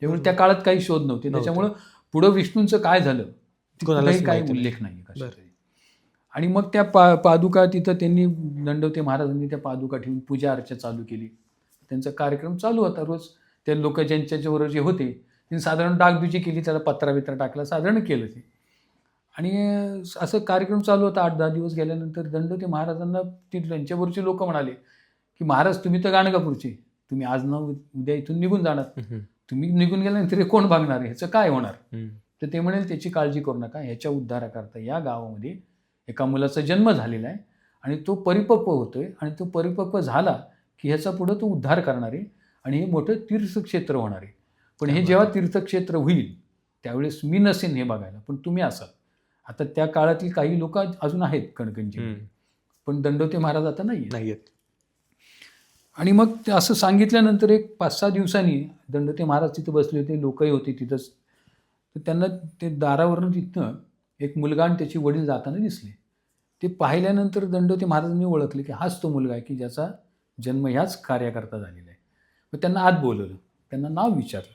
त्यामुळे त्या काळात काही शोध नव्हते, त्याच्यामुळं पुढं विष्णूंचं काय झालं काही उल्लेख नाही कशातरी. आणि मग त्या पादुका तिथं त्यांनी दंडवते महाराजांनी त्या पादुका ठेवून पूजा अर्चा चालू केली. त्यांचा कार्यक्रम चालू होता रोज. ते लोक ज्यांच्याबरोबर जे होते त्यांनी साधारण डागडुजी केली, त्याला पत्रा टाकला, साधारण केलं ते. आणि असं कार्यक्रम चालू होता. 8-10 दिवस गेल्यानंतर दंडवते महाराजांना त्यांच्याबरोबरचे लोक म्हणाले की महाराज तुम्ही तर गाणगापूरचे, तुम्ही आज ना उद्या इथून निघून जाणार, तुम्ही निघून गेल्यानंतर हे कोण बघणार, ह्याचं काय होणार. तर ते म्हणाले त्याची काळजी करू नका, ह्याच्या उद्धाराकरता या गावामध्ये एका मुलाचा जन्म झालेला आहे आणि तो परिपक्व होतोय आणि तो परिपक्व झाला की ह्याचा पुढं तो उद्धार करणार आहे आणि हे मोठं तीर्थक्षेत्र होणार आहे. पण हे जेव्हा तीर्थक्षेत्र होईल त्यावेळेस मी नसेन हे बघायला, पण तुम्ही असाल. आता त्या काळातील काही लोक अजून आहेत कणकणची, पण दंडवते महाराज आता नाही आहेत. आणि मग ते असं सांगितल्यानंतर एक 5-6 दिवसांनी दंडवते महाराज तिथं बसले होते, लोकही होते तिथंच. तर त्यांना ते दारावरून तिथनं एक मुलगा आणि त्याचे वडील जाताना दिसले. ते पाहिल्यानंतर दंडवते महाराजांनी ओळखले की हाच तो मुलगा आहे की ज्याचा जन्म ह्याच कार्याकरता झालेला आहे. मग त्यांना आत बोलवलं, त्यांना नाव विचारलं.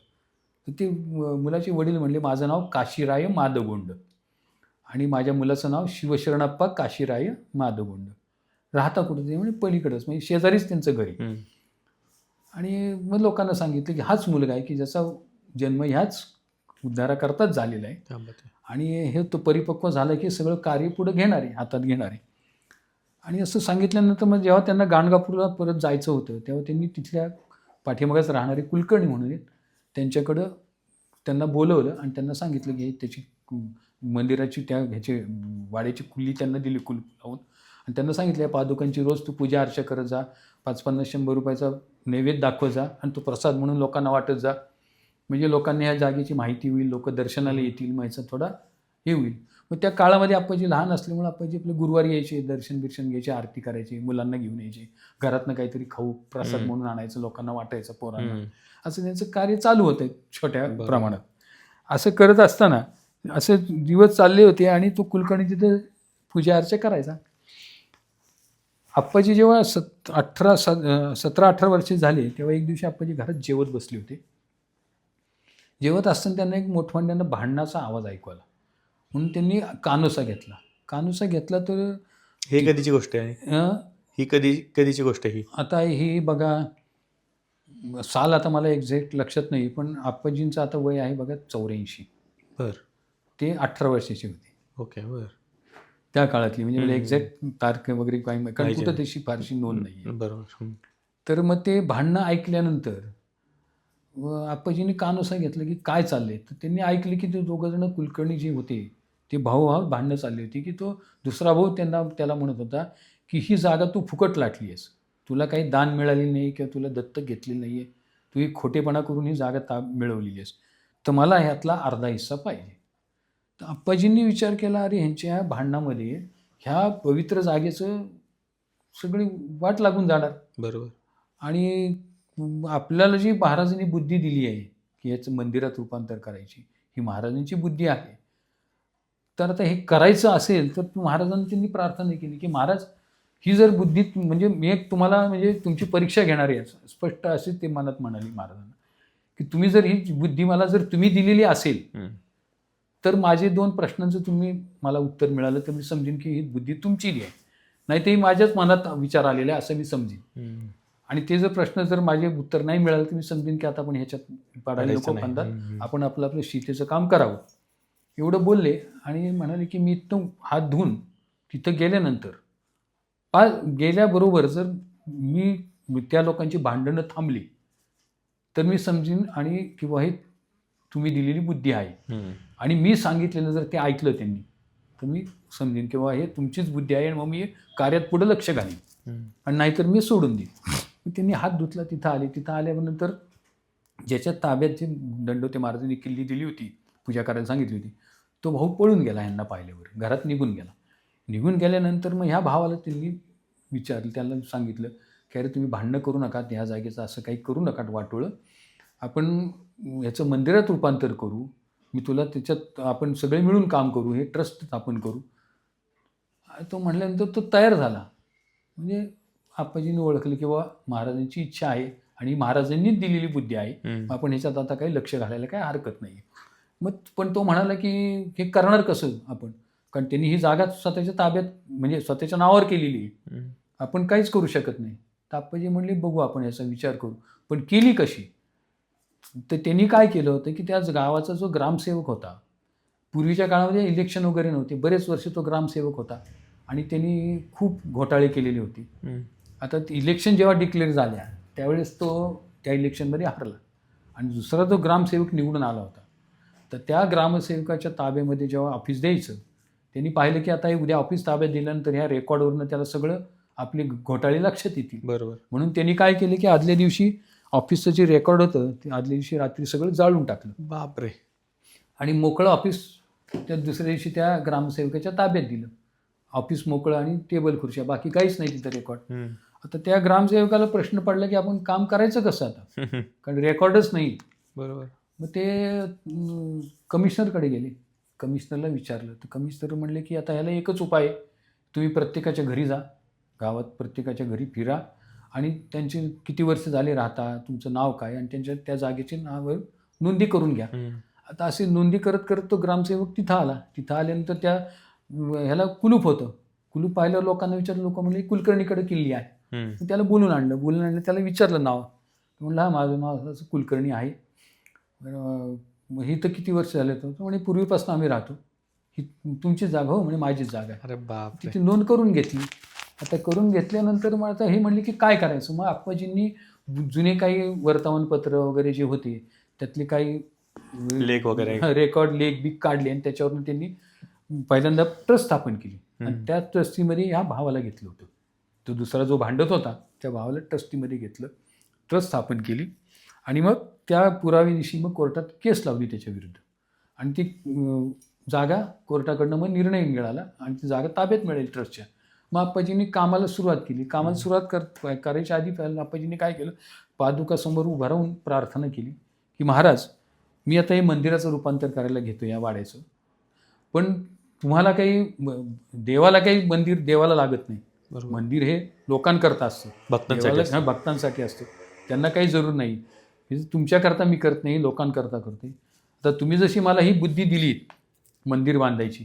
तर ते मुलाचे वडील म्हणले माझं नाव काशीराय माधवगोंड आणि माझ्या मुलाचं नाव शिवशरणप्पा काशीराय माधवगोंड. राहता कुठं ते म्हणजे पलीकडंच, म्हणजे शेजारीच त्यांचं घरी. आणि मग लोकांना सांगितलं की हाच मुलगा आहे की ज्याचा जन्म ह्याच उद्धाराकरताच झालेला आहे आणि हे तो परिपक्व झाला की सगळं कार्य पुढं घेणार आहे, हातात घेणार आहे. आणि असं सांगितल्यानंतर मग जेव्हा त्यांना गाणगापूरला परत जायचं होतं तेव्हा त्यांनी तिथल्या पाठीमागच राहणारे कुलकर्णी म्हणून त्यांच्याकडं त्यांना बोलवलं आणि त्यांना सांगितलं की त्याची मंदिराची त्या ह्याची वाड्याची कुल्ली त्यांना दिली कुलूप लावून आणि त्यांना सांगितलं या पादुकांची रोज तू पूजा अर्चा करत जा, 50-50-100 रुपयाचा नैवेद्य दाखवत जा आणि तो प्रसाद म्हणून लोकांना वाटत जा, म्हणजे लोकांना ह्या जागेची माहिती होईल, लोक दर्शनाला येतील, मग याचा थोडा हे होईल. मग त्या काळामध्ये आप्पाजी लहान असल्यामुळे आप्पाजी आपले गुरुवारी यायचे, दर्शन घ्यायचे, आरती करायचे, मुलांना घेऊन यायचे, घरातनं काहीतरी खाऊ प्रसाद म्हणून आणायचं, लोकांना वाटायचं पोरांना. असं त्यांचं कार्य चालू होतं छोट्या प्रमाणात. असं करत असताना असे दिवस चालले होते आणि तो कुलकर्णी तिथं पूजा अर्चा करायचा. आप्पाजी जेव्हा 17-18 वर्षे झाले तेव्हा एक दिवशी आप्पाजी घरात जेवत बसले होते. जेवत असताना त्यांना एक मोठमोठ्यानं भांडणाचा आवाज ऐकू आला, म्हणून त्यांनी कानोसा घेतला. तर हे कधीची गोष्ट आहे ही? कधीची गोष्ट ही? आता ही बघा, साल आता मला एक्झॅक्ट लक्षात नाही, पण आप्पाजींचं आता वय आहे बघा 84. ते 18 वर्षाचे होते. ओके, त्या काळातली, म्हणजे मला एक्झॅक्ट तारखे वगैरे काही, कारण कुठं तशी फारशी नोंद नाही. बरोबर. तर मग ते भांडणं ऐकल्यानंतर आप्पाजींनी कानोसा घेतलं की काय चाललंय. तर त्यांनी ऐकले की ते दोघंजण कुलकर्णी जे होते ते भाऊ भांडणं चालली होती की तो दुसरा भाऊ त्याला म्हणत होता की ही जागा तू फुकट लाटली आहेस, तुला काही दान मिळाली नाही किंवा तुला दत्तक घेतलेली नाही आहे, तू ही खोटेपणा करून ही जागा मिळवलेली आहेस, तर मला ह्यातला अर्धा हिस्सा पाहिजे. तर आप्पाजींनी विचार केला, अरे ह्यांच्या ह्या भांडणामध्ये ह्या पवित्र जागेचं सगळी वाट लागून जाणार. बरोबर. आणि आपल्याला जी महाराजांनी बुद्धी दिली आहे की याचं मंदिरात रूपांतर करायची, ही महाराजांची बुद्धी आहे. तर आता हे करायचं असेल तर महाराजांनी त्यांनी प्रार्थना केली की महाराज ही जर बुद्धी, म्हणजे मी एक तुम्हाला म्हणजे तुमची परीक्षा घेणार आहे, स्पष्ट असे ते मनात म्हणाले महाराजांना की तुम्ही जर ही बुद्धी मला जर तुम्ही दिलेली असेल तर माझे 2 प्रश्नांचं तुम्ही मला उत्तर मिळालं तर मी समजेन की ही बुद्धी तुमची आहे, नाही तर ही माझ्याच मनात विचार आलेला आहे असं मी समजेन. आणि ते जर प्रश्न जर माझे उत्तर नाही मिळालं तर मी समजेन की आता आपण ह्याच्यात पाडायला नको, बांधतात, आपण आपलं सीतेचं काम करावं. एवढं बोलले आणि म्हणाले की मी इथं हात धुवून तिथं गेल्यानंतर गेल्याबरोबर जर मी त्या लोकांची भांडणं थांबली तर मी समजेन आणि किंवा हे तुम्ही दिलेली बुद्धी आहे, आणि मी सांगितलेलं जर ते ऐकलं त्यांनी तर मी समजेन किंवा हे तुमचीच बुद्धी आहे आणि मग मी कार्यात पुढं लक्ष घालीन, आणि नाहीतर मी सोडून देईन. त्यांनी हात धुतला, तिथं आल्यानंतर ज्याच्या ताब्यात जे दंडवते महाराजांनी किल्ली दिली होती, पूजा करायला सांगितली होती, तो भाऊ पळून गेला. ह्यांना पाहिल्यावर घरात निघून गेल्यानंतर मग ह्या भावाला त्यांनी विचारलं, त्याला सांगितलं की अरे तुम्ही भांडणं करू नका, ह्या जागेचं असं काही करू नका वाटोळं, आपण ह्याचं मंदिरात रूपांतर करू, मी तुला त्याच्यात आपण सगळे मिळून काम करू, हे ट्रस्ट स्थापन करू. तो म्हटल्यानंतर तो तयार झाला. म्हणजे आप्पाजींनी ओळखलं की बाबा महाराजांची इच्छा आहे आणि महाराजांनीच दिलेली बुद्धी आहे, आपण ह्याच्यात आता काही लक्ष घालायला काही हरकत नाही. मग पण तो म्हणाला की हे करणार कसं आपण, कारण त्यांनी ही जागा स्वतःच्या ताब्यात म्हणजे स्वतःच्या नावावर केलेली आहे. आपण काहीच करू शकत नाही. तर आप्पाजी म्हणले बघू आपण याचा विचार करू. पण केली कशी? तर त्यांनी काय केलं होतं की त्या गावाचा जो ग्रामसेवक होता, पूर्वीच्या काळामध्ये इलेक्शन वगैरे नव्हते, बरेच वर्ष तो ग्रामसेवक होता आणि त्यांनी खूप घोटाळे केलेले होते. आता इलेक्शन जेव्हा डिक्लेअर झाल्या त्यावेळेस तो त्या इलेक्शनमध्ये हरला आणि दुसरा जो ग्रामसेवक निवडून आला होता. तर त्या ग्रामसेवकाच्या ताब्यामध्ये जेव्हा ऑफिस द्यायचं, त्यांनी पाहिलं की आता हे उद्या ऑफिस ताब्यात दिल्यानंतर ह्या रेकॉर्डवरनं त्याला सगळं आपले घोटाळे लक्षात येतील. बरोबर. म्हणून त्यांनी काय केलं की आदल्या दिवशी ऑफिसचं जे रेकॉर्ड होतं ते आदल्या दिवशी रात्री सगळं जाळून टाकलं. बापरे. आणि मोकळं ऑफिस त्या दुसऱ्या दिवशी त्या ग्रामसेवकाच्या ताब्यात दिलं. ऑफिस मोकळं आणि टेबल खुर्च्या, बाकी काहीच नाही तिथं रेकॉर्ड. आता त्या ग्रामसेवकाला प्रश्न पडला की आपण काम करायचं कसं आता, कारण रेकॉर्डच नाही. बरोबर. मग ते कमिशनरकडे गेले. कमिशनरला विचारलं तर कमिशनर म्हणले की आता ह्याला एकच उपाय आहे, तुम्ही प्रत्येकाच्या घरी जा, गावात प्रत्येकाच्या घरी फिरा आणि त्यांचे किती वर्ष झाले राहता, तुमचं नाव काय आणि त्यांच्या त्या जागेचे नाव नोंदी करून घ्या. आता असे नोंदी करत करत तो ग्रामसेवक तिथं आला. तिथं आल्यानंतर त्या ह्याला कुलूप होतं. कुलूप पाहिल्यावर लोकांना विचारलं, लोक म्हणले कुलकर्णीकडे किल्ली आहे. त्याला बोलून आणलं, त्याला विचारलं नाव. म्हणलं हा माझं नाव असं कुलकर्णी आहे. मग ही तर किती वर्ष झाले? तो म्हणे पूर्वीपासून आम्ही राहतो, ही तुमची जागा? हो म्हणे माझीच जागा आहे. अरे बाप. तिथे नोंद करून घेतली. आता करून घेतल्यानंतर मग आता हे म्हणले की काय करायचं? मग आप्पाजींनी जुने काही वर्तमानपत्र वगैरे जे होते त्यातले काही लेख वगैरे रेकॉर्ड लेख बीक काढले आणि त्याच्यावरून त्यांनी पहिल्यांदा ट्रस्ट स्थापन केली आणि त्या ट्रस्टीमध्ये ह्या भावाला घेतलं होतं. तो दुसरा जो भांडत होता त्या भावाला ट्रस्टीमध्ये घेतलं, ट्रस्ट स्थापन केली आणि मग त्या पुराव्यादिवशी मग कोर्टात केस लावली त्याच्या विरुद्ध आणि ती जागा कोर्टाकडनं मग निर्णय मिळाला आणि ती जागा ताब्यात मिळेल ट्रस्टच्या. मग आप्पाजींनी कामाला सुरुवात केली. कामाला सुरुवात करायच्या आधी पहिल्यांदा आप्पाजींनी काय केलं, पादुकासमोर उभा राहून प्रार्थना केली की महाराज, मी आता हे मंदिराचं रूपांतर करायला घेतो या वाड्याचं, पण तुम्हाला काही देवाला काही मंदिर देवाला लागत नाही. मंदिर हे लोकांकरता असतं, भक्तांसाठी असतं, त्यांना काही जरूर नाही. तुमच्याकरता मी करत नाही, लोकांकरता करते. आता तुम्ही जशी मला ही बुद्धी दिली मंदिर बांधायची,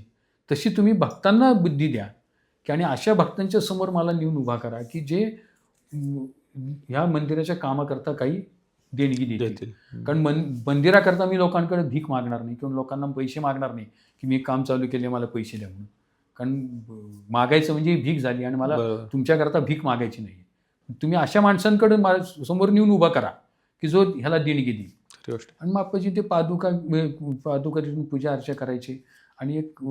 तशी तुम्ही भक्तांना बुद्धी द्या की आणि अशा भक्तांच्या समोर मला नेऊन उभा करा की जे ह्या मंदिराच्या कामाकरता काही देणगी देतील. कारण मंदिराकरता मी लोकांकडे भीक मागणार नाही किंवा लोकांना पैसे मागणार नाही की मी काम चालू केले मला पैसे द्या म्हणून. कारण मागायचं म्हणजे भीक झाली आणि मला तुमच्याकरता भीक मागायची नाही. तुम्ही अशा माणसांकडे समोर नेऊन उभा करा की जो ह्याला देणगी देईल. आणि मग आप्पाजी ते पादुका पूजा अर्चा करायची आणि एक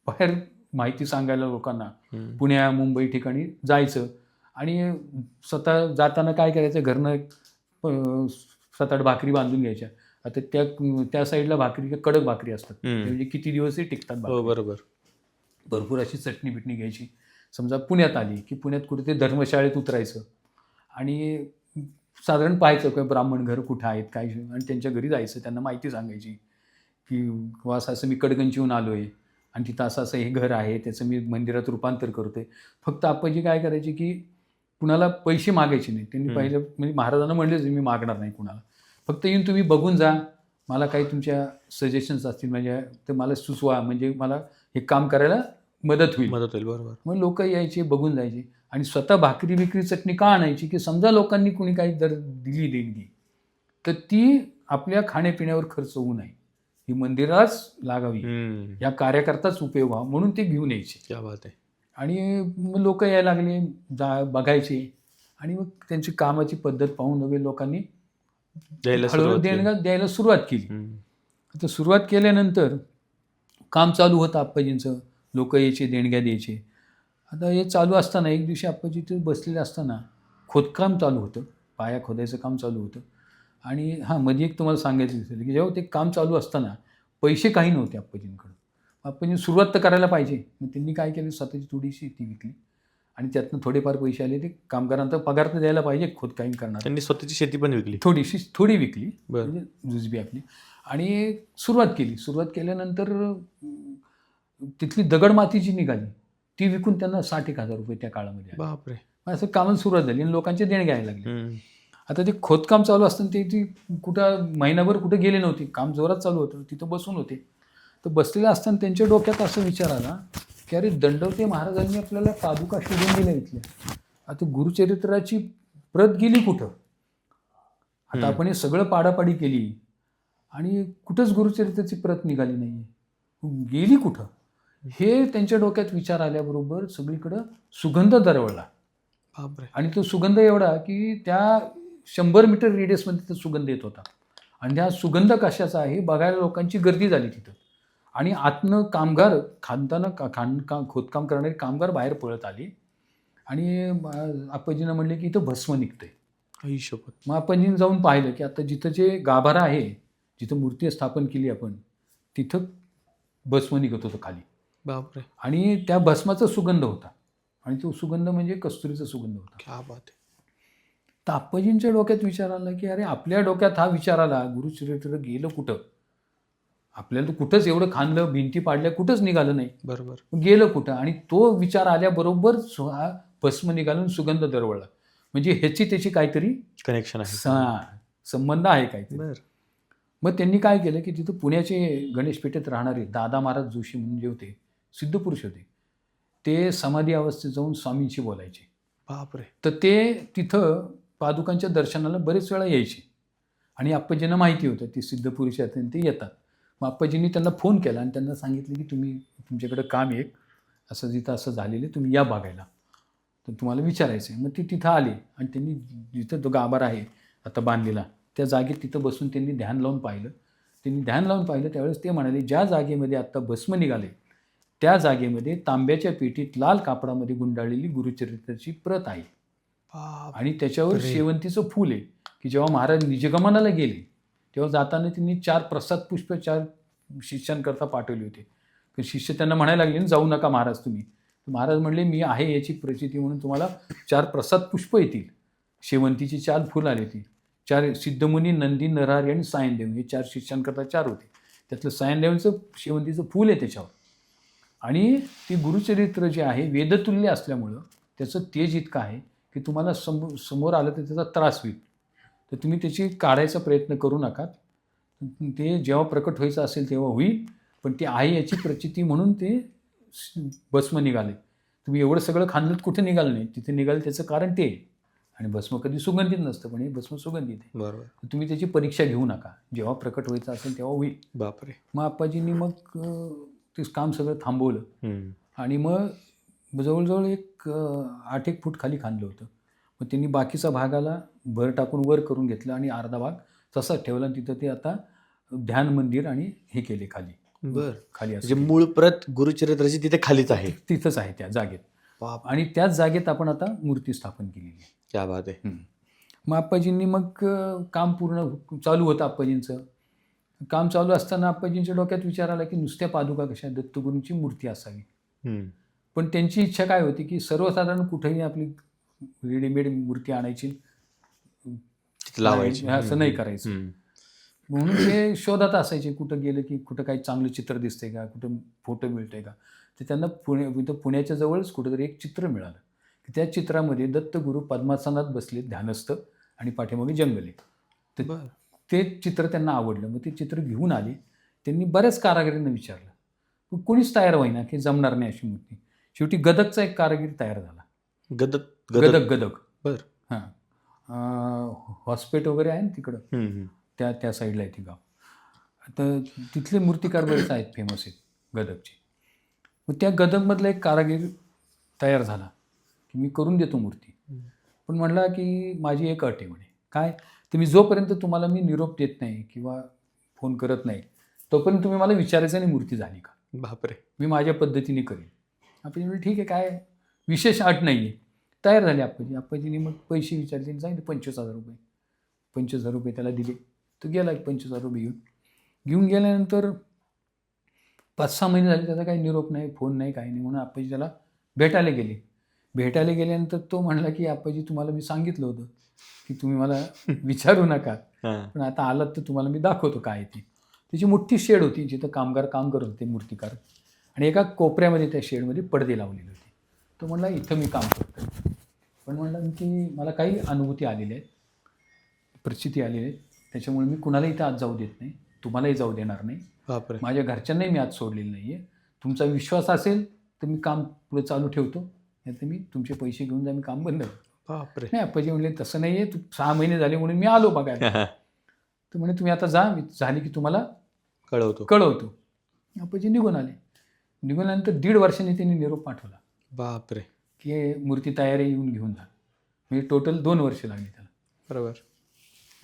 बाहेर माहिती सांगायला लोकांना पुण्या मुंबई ठिकाणी जायचं आणि स्वतः जाताना काय करायचं, घरनं 7-8 भाकरी बांधून घ्यायच्या. आता त्या साईडला भाकरी कडक भाकरी असतात, म्हणजे किती दिवसही टिकतात. बरोबर. भरपूर अशी चटणी बिटणी घ्यायची. समजा पुण्यात आली की पुण्यात कुठे धर्मशाळेत उतरायचं आणि साधारण पाहायचं काय ब्राह्मण घर कुठं आहेत काय, आणि त्यांच्या घरी जायचं, त्यांना माहिती सांगायची की असं मी कडगंजीहून आलो आहे आणि तिथं असं हे घर आहे, त्याचं मी मंदिरात रूपांतर करतोय. फक्त आप्पाजी काय करायचे की कुणाला पैसे मागायचे नाही. त्यांनी पहिलं म्हणजे महाराजांना म्हणलेच मी मागणार नाही कुणाला, फक्त येऊन तुम्ही बघून जा, मला काही तुमच्या सजेशन्स असतील म्हणजे ते मला सुचवा, म्हणजे मला हे काम करायला मदत होईल. बरोबर. मग लोक यायचे, बघून जायचे आणि स्वतः भाकरी बिकरी चटणी का आणायची की समजा लोकांनी कुणी काही जर दिली देणगी तर ती आपल्या खाण्यापिण्यावर खर्च होऊ नये, ही मंदिरालाच लागावी, या कार्याकरताच उपयोग व्हावा म्हणून ते घेऊन यायचे. क्या बात आहे. आणि मग लोक यायला लागले, बघायचे आणि मग त्यांची कामाची पद्धत पाहून वगैरे लोकांनी हळूहळू देणगा द्यायला सुरुवात केली. आता सुरुवात केल्यानंतर काम चालू होतं आप्पाजींचं, लोक यायचे, देणग्या द्यायचे. आता हे चालू असताना एक दिवशी आप्पाजी ते बसलेले असताना खोदकाम चालू होतं, पाया खोदायचं काम चालू होतं. आणि मध्ये एक तुम्हाला सांगायचं दिसेल की जेव्हा ते काम चालू असताना पैसे काही नव्हते आप्पाजींकडं. आप्पाजी सुरुवात तर करायला पाहिजे, मग त्यांनी काय केलं, स्वतःची थोडीशी ती विकली आणि त्यातनं थोडेफार पैसे आले, ते कामगारांचा पगार तर द्यायला पाहिजे, खोदकाम करणार. त्यांनी स्वतःची शेती पण विकली, थोडी विकली, म्हणजे जुजबी आपली, आणि सुरुवात केली. सुरुवात केल्यानंतर तिथली दगडमाती जी निघाली ती विकून त्यांना 60,000 रुपये त्या काळामध्ये. बापरे. असं कामाला सुरुवात झाली आणि लोकांचे देणगे यायला लागले. आता ते खोदकाम चालू असताना ती कुठं महिनाभर कुठं गेले नव्हते, काम जोरात चालू होतं, तिथं बसून होते. तर बसलेला असताना त्यांच्या डोक्यात असं विचार आला की अरे दंडवते महाराजांनी आपल्याला पादुका शोधून दिल्या इथल्या, आता गुरुचरित्राची प्रत गेली कुठं? आता आपण हे सगळं पाडापाडी केली आणि कुठंच गुरुचरित्राची प्रत निघाली नाही, गेली कुठं? हे त्यांच्या डोक्यात विचार आल्याबरोबर सगळीकडं सुगंध दरवळला. बापरे. आणि तो सुगंध एवढा की त्या 100 मीटर रेडियसमध्ये तो सुगंध येत होता. आणि हा सुगंध कशाचा आहे बघायला लोकांची गर्दी झाली तिथं. आणि आतनं कामगार खोदकाम करणारे कामगार बाहेर पळत आले आणि आप्पाजींना म्हणले की इथं भस्म निघतंय. आई शपथ. मग आप्पाजींनी जाऊन पाहिलं की आता जिथं जे गाभारा आहे, जिथं मूर्ती स्थापन केली आपण, तिथं भस्म निघत होतं खाली. बापरे. आणि त्या भस्माचा सुगंध होता आणि तो सुगंध म्हणजे कस्तुरीचा सुगंध होता. क्या बात आहे. तर आप्पाजींच्या डोक्यात विचार आला की अरे आपल्या डोक्यात हा विचार आला गुरुचरित्र गेलं कुठं? आपल्याला तर कुठंच एवढं खाणलं, भिंती पाडल्या, कुठंच निघालं नाही, बरोबर. गेलं कुठं? आणि तो विचार आल्याबरोबर हा भस्म निघालून सुगंध दरवळला. म्हणजे ह्याची त्याची काहीतरी कनेक्शन आहे. संबंध आहे काहीतरी. बर. मग त्यांनी काय केलं की तिथं पुण्याचे गणेश पेठेत राहणारे दादा महाराज जोशी म्हणून जे होते, सिद्धपुरुष होते, ते समाधी अवस्थेत जाऊन स्वामींशी बोलायचे. बापरे. तर ते तिथं पादुकांच्या दर्शनाला बरेच वेळा यायचे आणि आप्पाजींना माहिती होतं ते सिद्धपुरुष आहेत आणि ते येतात. मग आप्पाजींनी त्यांना फोन केला आणि त्यांना सांगितलं की तुमच्याकडं काम आहे, असं जिथं असं झालेलं आहे, तुम्ही या बघायला, तर तुम्हाला विचारायचं आहे. मग ते तिथं आले आणि त्यांनी जिथं तो गाभारा आहे आता बांधलेला, त्या जागेत तिथं बसून त्यांनी ध्यान लावून पाहिलं. त्यावेळेस ते म्हणाले ज्या जागेमध्ये आत्ता भस्म निघाले त्या जागेमध्ये तांब्याच्या पेटीत लाल कापडामध्ये गुंडाळलेली गुरुचरित्राची प्रत आहे आणि त्याच्यावर शेवंतीचं फूल आहे की जेव्हा महाराज निजगमनाला गेले तेव्हा जाताना त्यांनी 4 प्रसाद पुष्प 4 शिष्यांकरता पाठवले होते. तर शिष्य त्यांना म्हणायला लागले जाऊ नका महाराज तुम्ही. तर महाराज म्हणले मी आहे याची प्रचिती म्हणून तुम्हाला 4 प्रसाद पुष्प येतील. शेवंतीची 4 फुलं आली होती. 4 सिद्धमुनी, नंदी, नरहरी आणि सायनदेव हे 4 शिष्यांकरता 4 होते. त्यातलं सायनदेवांचं शेवंतीचं फूल आहे त्याच्यावर. आणि ते गुरुचरित्र जे आहे वेदतुल्य असल्यामुळं त्याचं तेज इतकं आहे की तुम्हाला समोर आलं तर त्याचा त्रास होईल, तर तुम्ही त्याची काढायचा प्रयत्न करू नका. ते जेव्हा प्रकट व्हायचं असेल तेव्हा होईल, पण ते आहे याची प्रचिती म्हणून ते भस्म निघाले. तुम्ही एवढं सगळं खाल्लं कुठे निघालं नाही, तिथे निघालं त्याचं कारण ते आहे. आणि भस्म कधी सुगंधित नसतं, पण हे भस्म सुगंधित आहे. बरोबर. तर तुम्ही त्याची परीक्षा घेऊ नका, जेव्हा प्रकट व्हायचं असेल तेव्हा होईल. बापरे. मग आप्पाजींनी मग ते काम सगळं थांबवलं आणि मग जवळजवळ 8-1 फूट खाली खांदलं होतं. मग त्यांनी बाकीचा भागाला भर टाकून वर करून घेतलं आणि अर्धा भाग तसाच ठेवला आणि तिथं ते आता ध्यान मंदिर आणि हे केले खाली. बर. खाली म्हणजे मूळ प्रत गुरुचरित्राची तिथे खालीच आहे. तिथंच आहे त्या जागेत. बाप. आणि त्याच जागेत आपण आता मूर्ती स्थापन केलेली आहे. क्या बात आहे. मग आप्पाजींनी मग काम पूर्ण चालू होतं. आप्पाजींचं काम चालू असताना आप्पाजींच्या डोक्यात विचार आला की नुसत्या पादुका कशा, दत्तगुरूंची मूर्ती असावी. पण त्यांची इच्छा काय होती की सर्वसाधारण कुठेही आपली रेडीमेड मूर्ती आणायची, लावायची, असं नाही करायचं. म्हणून ते शोधात असायचे, कुठं गेलं की कुठं काही चांगलं चित्र दिसतंय का, कुठं फोटो मिळतंय का. तर त्यांना पुण्याच्या जवळच कुठंतरी एक चित्र मिळालं की त्या चित्रामध्ये दत्तगुरू पद्मासनात बसले ध्यानस्थ आणि पाठीमागे जंगल आहे. तर ते चित्र त्यांना आवडलं. मग ते चित्र घेऊन आले. त्यांनी बऱ्याच कारागिरांना विचारलं, पण कोणीच तयार होईना की जमणार नाही अशी मूर्ती. शेवटी गदगचा एक कारागीर तयार झाला. गदग. बर. हां, हॉस्पिटल वगैरे आहे ना तिकडं, त्या साईडला आहे ती गाव. तर तिथले मूर्तिकार बरेच आहेत, फेमस आहेत गदगचे. मग त्या गदगमधला एक कारागीर तयार झाला की मी करून देतो मूर्ती, पण म्हणला की माझी एक अट आहे म्हणे. काय? तुम्ही जोपर्यंत तुम्हाला मी निरोप देत नाही किंवा फोन करत नाही तोपर्यंत तुम्ही मला विचारायचं नाही मूर्ती झाली का. बापरे. मी माझ्या पद्धतीने करेन. आपण म्हणजे ठीक आहे, काय विशेष अट नाही आहे. तयार झाले आप्पाजींनी मग पैसे विचारले, सांगितले 25,000 रुपये. 25,000 रुपये त्याला दिले. तो गेला 25,000 रुपये घेऊन गेल्यानंतर 5-6 महिने झाले त्याचा काही निरोप नाही, फोन नाही, काही नाही. म्हणून आप्पाजी त्याला भेटायला गेल्यानंतर तो म्हणला की आप्पाजी तुम्हाला मी सांगितलं होतं की तुम्ही मला विचारू नका, पण आता आलात तर तुम्हाला मी दाखवतो काय ती. त्याची मोठी शेड होती जिथं कामगार काम करत होते, मूर्तिकार. आणि एका कोपऱ्यामध्ये त्या शेडमध्ये पडदे लावलेले होते. तो म्हणला इथं मी काम करतो. पण म्हणला की मला काही अनुभूती आलेल्या आहेत, प्रचिती आलेली आहेत, त्याच्यामुळे मी कुणाला इथं आज जाऊ देत नाही. तुम्हालाही जाऊ देणार नाही, बापरे. माझ्या घरच्यांनाही मी आज सोडलेलं नाही आहे. तुमचा विश्वास असेल तर मी काम पुढे चालू ठेवतो, नाही तर मी तुमचे पैसे घेऊन जा, मी काम बंद करतो. बापरे. नाही आप्पाजी म्हणले तसं नाही आहे, तू 6 महिने झाले म्हणून मी आलो बघायला. तर म्हणे तुम्ही आता जा, मी झाली की तुम्हाला कळवतो. आप्पाजी निघून आले. निघून आल्यानंतर 1.5 वर्षांनी त्यांनी निरोप पाठवला बापरे. की मूर्ती तयार आहे, येऊन घेऊन जा. म्हणजे टोटल 2 वर्ष लागली त्याला. बरोबर.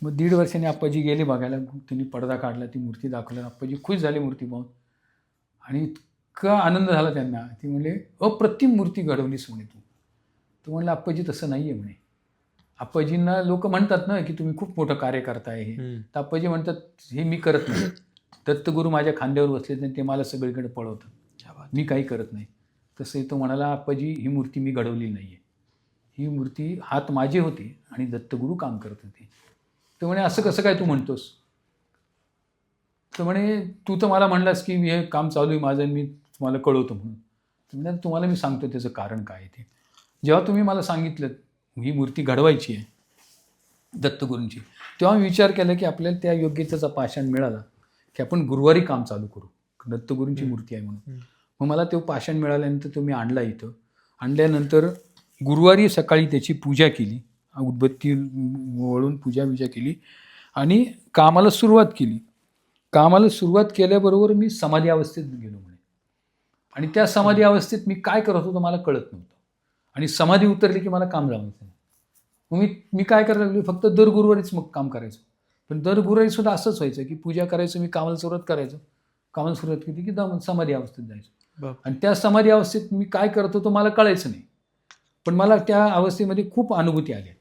मग 1.5 वर्षांनी आप्पाजी गेले बघायला. त्यांनी पडदा काढला, ती मूर्ती दाखवली. आप्पाजी खुश झाले मूर्ती पाहून आणि इतका आनंद झाला त्यांना. ती म्हणले अप्रतिम मूर्ती घडवलीस म्हणे तू. तो म्हणलं आप्पाजी तसं नाही आहे म्हणे. आप्पाजींना लोक म्हणतात ना की तुम्ही खूप मोठं कार्य करताय हे. तर आप्पाजी म्हणतात हे मी करत नाही. दत्तगुरू माझ्या खांद्यावर बसलेत नाही, ते मला सगळीकडे पळवतात, मी काही करत नाही. तसं तो म्हणाला आप्पाजी ही मूर्ती मी घडवली नाही आहे, ही मूर्ती हात माझे होते आणि दत्तगुरू काम करत होते. तर म्हणे असं कसं काय तू म्हणतोस. तर म्हणे तू तर मला म्हणलास की हे काम चालू आहे माझं, मी तुम्हाला कळवतो म्हणून. तर म्हणजे तुम्हाला मी सांगतो त्याचं कारण काय आहे ते. जेव्हा तुम्ही मला सांगितलं ही मूर्ती घडवायची आहे दत्तगुरूंची, तेव्हा मी विचार केला की आपल्याला त्या योग्यतेचा पाषाण मिळाला की आपण गुरुवारी काम चालू करू, दत्तगुरूंची मूर्ती आहे म्हणून. मग मला तो पाषाण मिळाल्यानंतर तो मी आणला इथं. आणल्यानंतर गुरुवारी सकाळी त्याची पूजा केली, उदबत्ती वळून पूजा केली आणि कामाला सुरुवात केली. कामाला सुरुवात केल्याबरोबर मी समाधी अवस्थेत गेलो म्हणे. आणि त्या समाधी अवस्थेत मी काय करत होतो मला कळत नव्हतं. आणि समाधी उतरली की मला काम जमायचं नाही. मग मी काय करायला लागलो, फक्त दर गुरुवारीच मग काम करायचं. पण दर गुरुवारी सुद्धा असंच व्हायचं की पूजा करायचं, मी कामाला सुरुवात करायचं, कामाला सुरुवात केली की समाधी अवस्थेत जायचं. आणि त्या समाधी अवस्थेत मी काय करत होतो मला कळायचं नाही. पण मला त्या अवस्थेमध्ये खूप अनुभूती आल्या,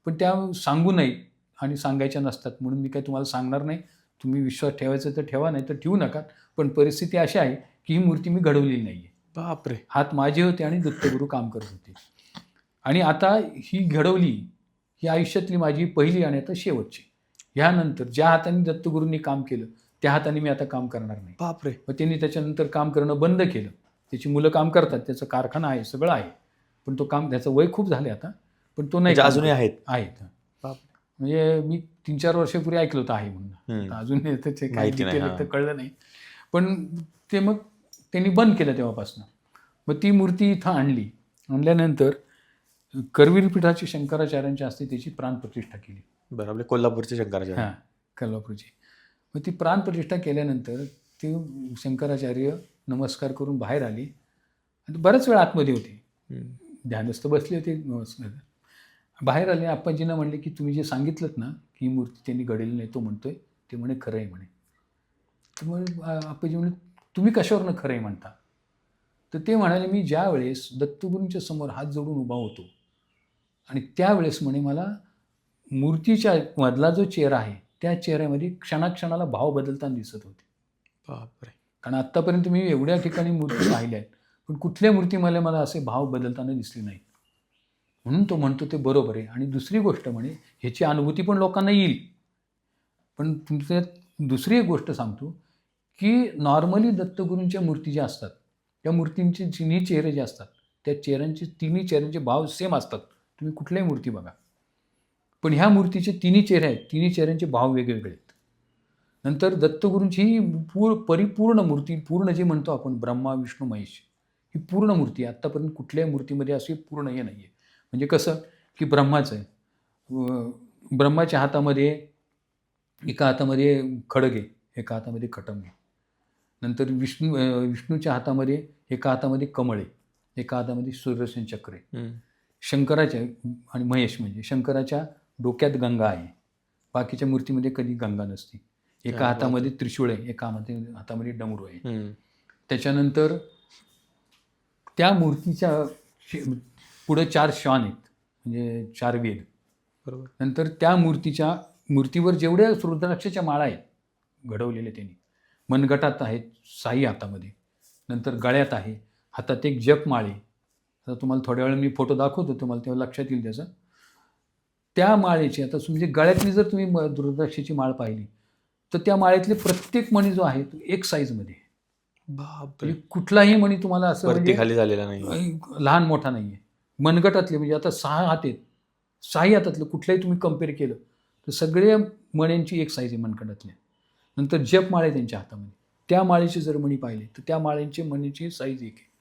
पण त्या सांगू नये आणि सांगायच्या नसतात म्हणून मी काही तुम्हाला सांगणार नाही. तुम्ही विश्वास ठेवायचा तर ठेवा, नाही तर ठेवू नका. पण परिस्थिती अशी आहे की ही मूर्ती मी घडवलेली नाही आहे. बापरे. हात माझे होते आणि दत्तगुरू काम करत होते. आणि आता ही घडवली, ही आयुष्यातली माझी पहिली आणि आता शेवटची. ह्यानंतर ज्या हाताने दत्तगुरूंनी काम केलं त्या हाताने मी आता काम करणार नाही. बापरे. मग त्यांनी त्याच्यानंतर काम करणं बंद केलं. त्याची मुलं काम करतात, त्याचा कारखाना आहे, सगळं आहे. पण तो काम, त्याचं वय खूप झाले आता, पण तो नाही. अजूनही आहेत. म्हणजे मी 3-4 वर्षापूर्वी ऐकलं होतं आहे म्हणून. अजून त्याचे काही डिटेल तर कळलं नाही. पण ते मग त्यांनी बंद केलं तेव्हापासून. मग ती मूर्ती इथं आणली. आणल्यानंतर करवीर पीठाची शंकराचार्यांच्या हस्ते त्याची प्राणप्रतिष्ठा केली. बरं, आपले कोल्हापूरचे शंकराचार्य. हां, कोल्हापूरची. मग ती प्राणप्रतिष्ठा केल्यानंतर ते शंकराचार्य नमस्कार करून बाहेर आले. आणि बराच वेळ आतमध्ये होते, ध्यानस्थ बसले होते. नमस्कार बाहेर आले. आप्पाजींना म्हणले की तुम्ही जे सांगितलं ना की ही मूर्ती त्यांनी घडवली नाही, तो म्हणतोय ते म्हणे खरं आहे म्हणे. तर मग आप्पाजी म्हणे तुम्ही कशावरनं खरं आहे म्हणता. तर ते म्हणाले मी ज्या वेळेस दत्तगुरूंच्या समोर हात जोडून उभा होतो आणि त्यावेळेस म्हणे मला मूर्तीच्या मधला जो चेहरा आहे त्या चेहऱ्यामध्ये क्षणाक्षणाला भाव बदलताना दिसत होते. बापरे. कारण आत्तापर्यंत मी एवढ्या ठिकाणी मूर्ती पाहिल्या आहेत, पण कुठल्या मूर्तीमध्ये मला असे भाव बदलताना दिसले नाहीत. म्हणून तो म्हणतो ते बरोबर आहे. आणि दुसरी गोष्ट म्हणे ह्याची अनुभूती पण लोकांना येईल. पण तुमचं दुसरी एक गोष्ट सांगतो की नॉर्मली दत्तगुरूंच्या मूर्ती ज्या असतात त्या मूर्तींचे तिन्ही चेहरे जे असतात त्या तिन्ही चेहऱ्यांचे भाव सेम असतात. तुम्ही कुठल्याही मूर्ती बघा. पण ह्या मूर्तीचे तिन्ही चेहरे आहेत, तिन्ही चेहऱ्यांचे भाव वेगवेगळे आहेत. नंतर दत्तगुरूंची ही परिपूर्ण मूर्ती, पूर्ण जे म्हणतो आपण ब्रह्मा विष्णू महेश, ही पूर्ण मूर्ती आहे. आत्तापर्यंत कुठल्याही मूर्तीमध्ये अशी पूर्ण हे नाही आहे. म्हणजे कसं की ब्रह्माचं आहे, ब्रह्माच्या हातामध्ये एका हातामध्ये खडग आहे, एका हातामध्ये खटम आहे. नंतर विष्णूच्या हातामध्ये एका हातामध्ये कमळ आहे, एका हातामध्ये सुदर्शन चक्र आहे. शंकराच्या आणि महेश म्हणजे शंकराच्या डोक्यात गंगा आहे, बाकीच्या मूर्तीमध्ये कधी गंगा नसते. एका हातामध्ये त्रिशूळ आहे, एका हातामध्ये डमरू आहे. त्याच्यानंतर त्या मूर्तीच्या पुढे 4 श्वान आहेत, म्हणजे 4 वेद. बरोबर. नंतर त्या मूर्तीवर जेवढ्या रुद्राक्षाच्या माळा आहेत घडवलेल्या त्यांनी, मनगटात आहेत 6 हातामध्ये, नंतर गळ्यात आहे, हातात एक जपमाळ आहे. आता तुम्हाला थोड्या वेळ मी फोटो दाखवतो, तुम्हाला तेव्हा लक्षात येईल त्याचं. त्या माळेची आता म्हणजे गळ्यातली जर तुम्ही रुद्राक्षाची माळ पाहिली तर त्या माळेतले प्रत्येक मणी जो आहे तो एक साईजमध्ये. बापरे. कुठलाही मणी तुम्हाला असं वरती खाली झालेला नाही, लहान मोठा नाही आहे. मनगटातले म्हणजे आता 6 हात आहेत, 6 हातातलं कुठल्याही तुम्ही कम्पेअर केलं तर सगळे मण्यांची एक साईज आहे मनगटातल्या. नंतर जपमाळे त्यांच्या हातामध्ये. त्या माळेची जर मणी पाहिले तर त्या माळेची मणीची साईज एक आहे.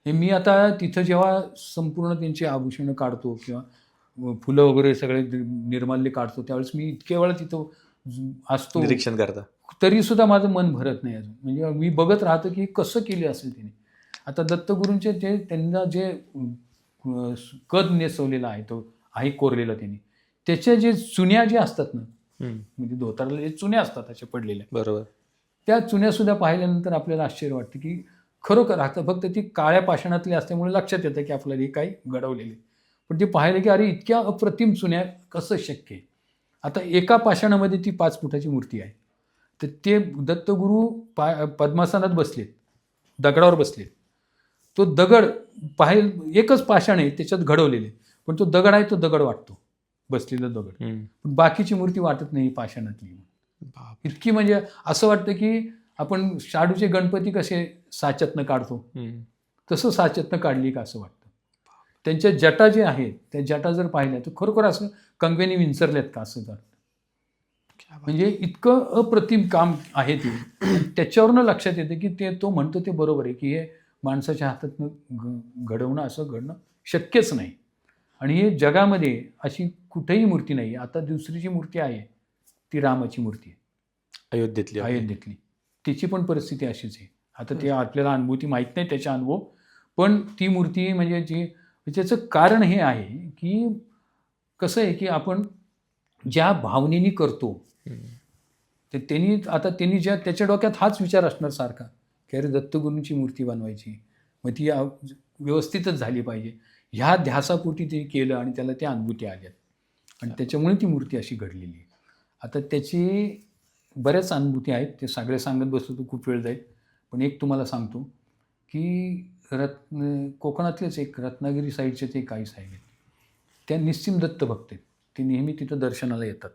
हे मी आता तिथं जेव्हा संपूर्ण त्यांची आभूषणं काढतो किंवा फुलं वगैरे सगळे निर्माल्य काढतो त्यावेळेस मी इतक्या वेळा तिथं असतो निरीक्षण करता. तरी सुद्धा माझं मन भरत नाही अजून. म्हणजे मी बघत राहतो की कसं केलं असेल तिने. आता दत्तगुरूंचे जे त्यांना जे कद नेसवलेला आहे तो आहे कोरलेला त्यांनी त्याच्या जे चुन्या ज्या असतात ना म्हणजे धोताराला जे चुन्या असतात अशा पडलेल्या बरोबर. त्या चुन्यासुद्धा पाहिल्यानंतर आपल्याला आश्चर्य वाटतं की खरोखर आता फक्त ती काळ्या पाषाणातली असल्यामुळे लक्षात येतं की आपल्याला हे काही घडवलेले. पण ते पाहिलं की अरे इतक्या अप्रतिम चुन्या कसं शक्य आहे. आता एका पाषाणामध्ये ती 5 फुटाची मूर्ती आहे. तर ते दत्तगुरू पद्मासनात बसलेत, दगडावर बसलेत. तो दगड एकच पाषाण आहे त्याच्यात घडवलेले पण तो दगड आहे तो दगड वाटतो बसलेला दगड. पण बाकीची मूर्ती वाटत नाही पाषाणातली. इतकी म्हणजे असं वाटतं की आपण शाडूचे गणपती कसे साच्यातनं काढतो तसं साच्यातनं काढली का असं वाटतं. त्यांच्या जटा जे आहेत त्या जटा जर पाहिल्या तर खरोखर असं कंगवेनी विंचरल्यात का असं वाटतं. म्हणजे इतकं अप्रतिम काम आहे ते. त्याच्यावरनं लक्षात येतं की ते तो म्हणतो ते बरोबर आहे की हे माणसाच्या हातातनं घडवणं असं घडणं शक्यच नाही. आणि हे जगामध्ये अशी कुठेही मूर्ती नाही. आता दुसरी जी मूर्ती आहे ती रामाची मूर्ती आहे अयोध्येतली. तिची पण परिस्थिती अशीच आहे. आता ते आपल्याला अनुभूती माहीत नाही त्याचा अनुभव पण ती मूर्ती म्हणजे त्याचं कारण हे आहे की कसं आहे की आपण ज्या भावनेनी करतो ते त्यांनी ज्या त्याच्या डोक्यात हाच विचार असणार सारखा की अरे दत्तगुरूंची मूर्ती बनवायची मग ती व्यवस्थितच झाली पाहिजे. ह्या ध्यासापोटी ते केलं आणि त्याला त्या अनुभूती आल्यात आणि त्याच्यामुळे ती मूर्ती अशी घडलेली आहे. आता त्याची बऱ्याच अनुभूती आहेत ते सगळे सांगत बसलो तर खूप वेळ जाईल. पण एक तुम्हाला सांगतो की कोकणातलेच एक रत्नागिरी साईडचेच एक काही साहेब आहेत त्या निस्सिम दत्त भक्त आहेत. ते नेहमी तिथं दर्शनाला येतात.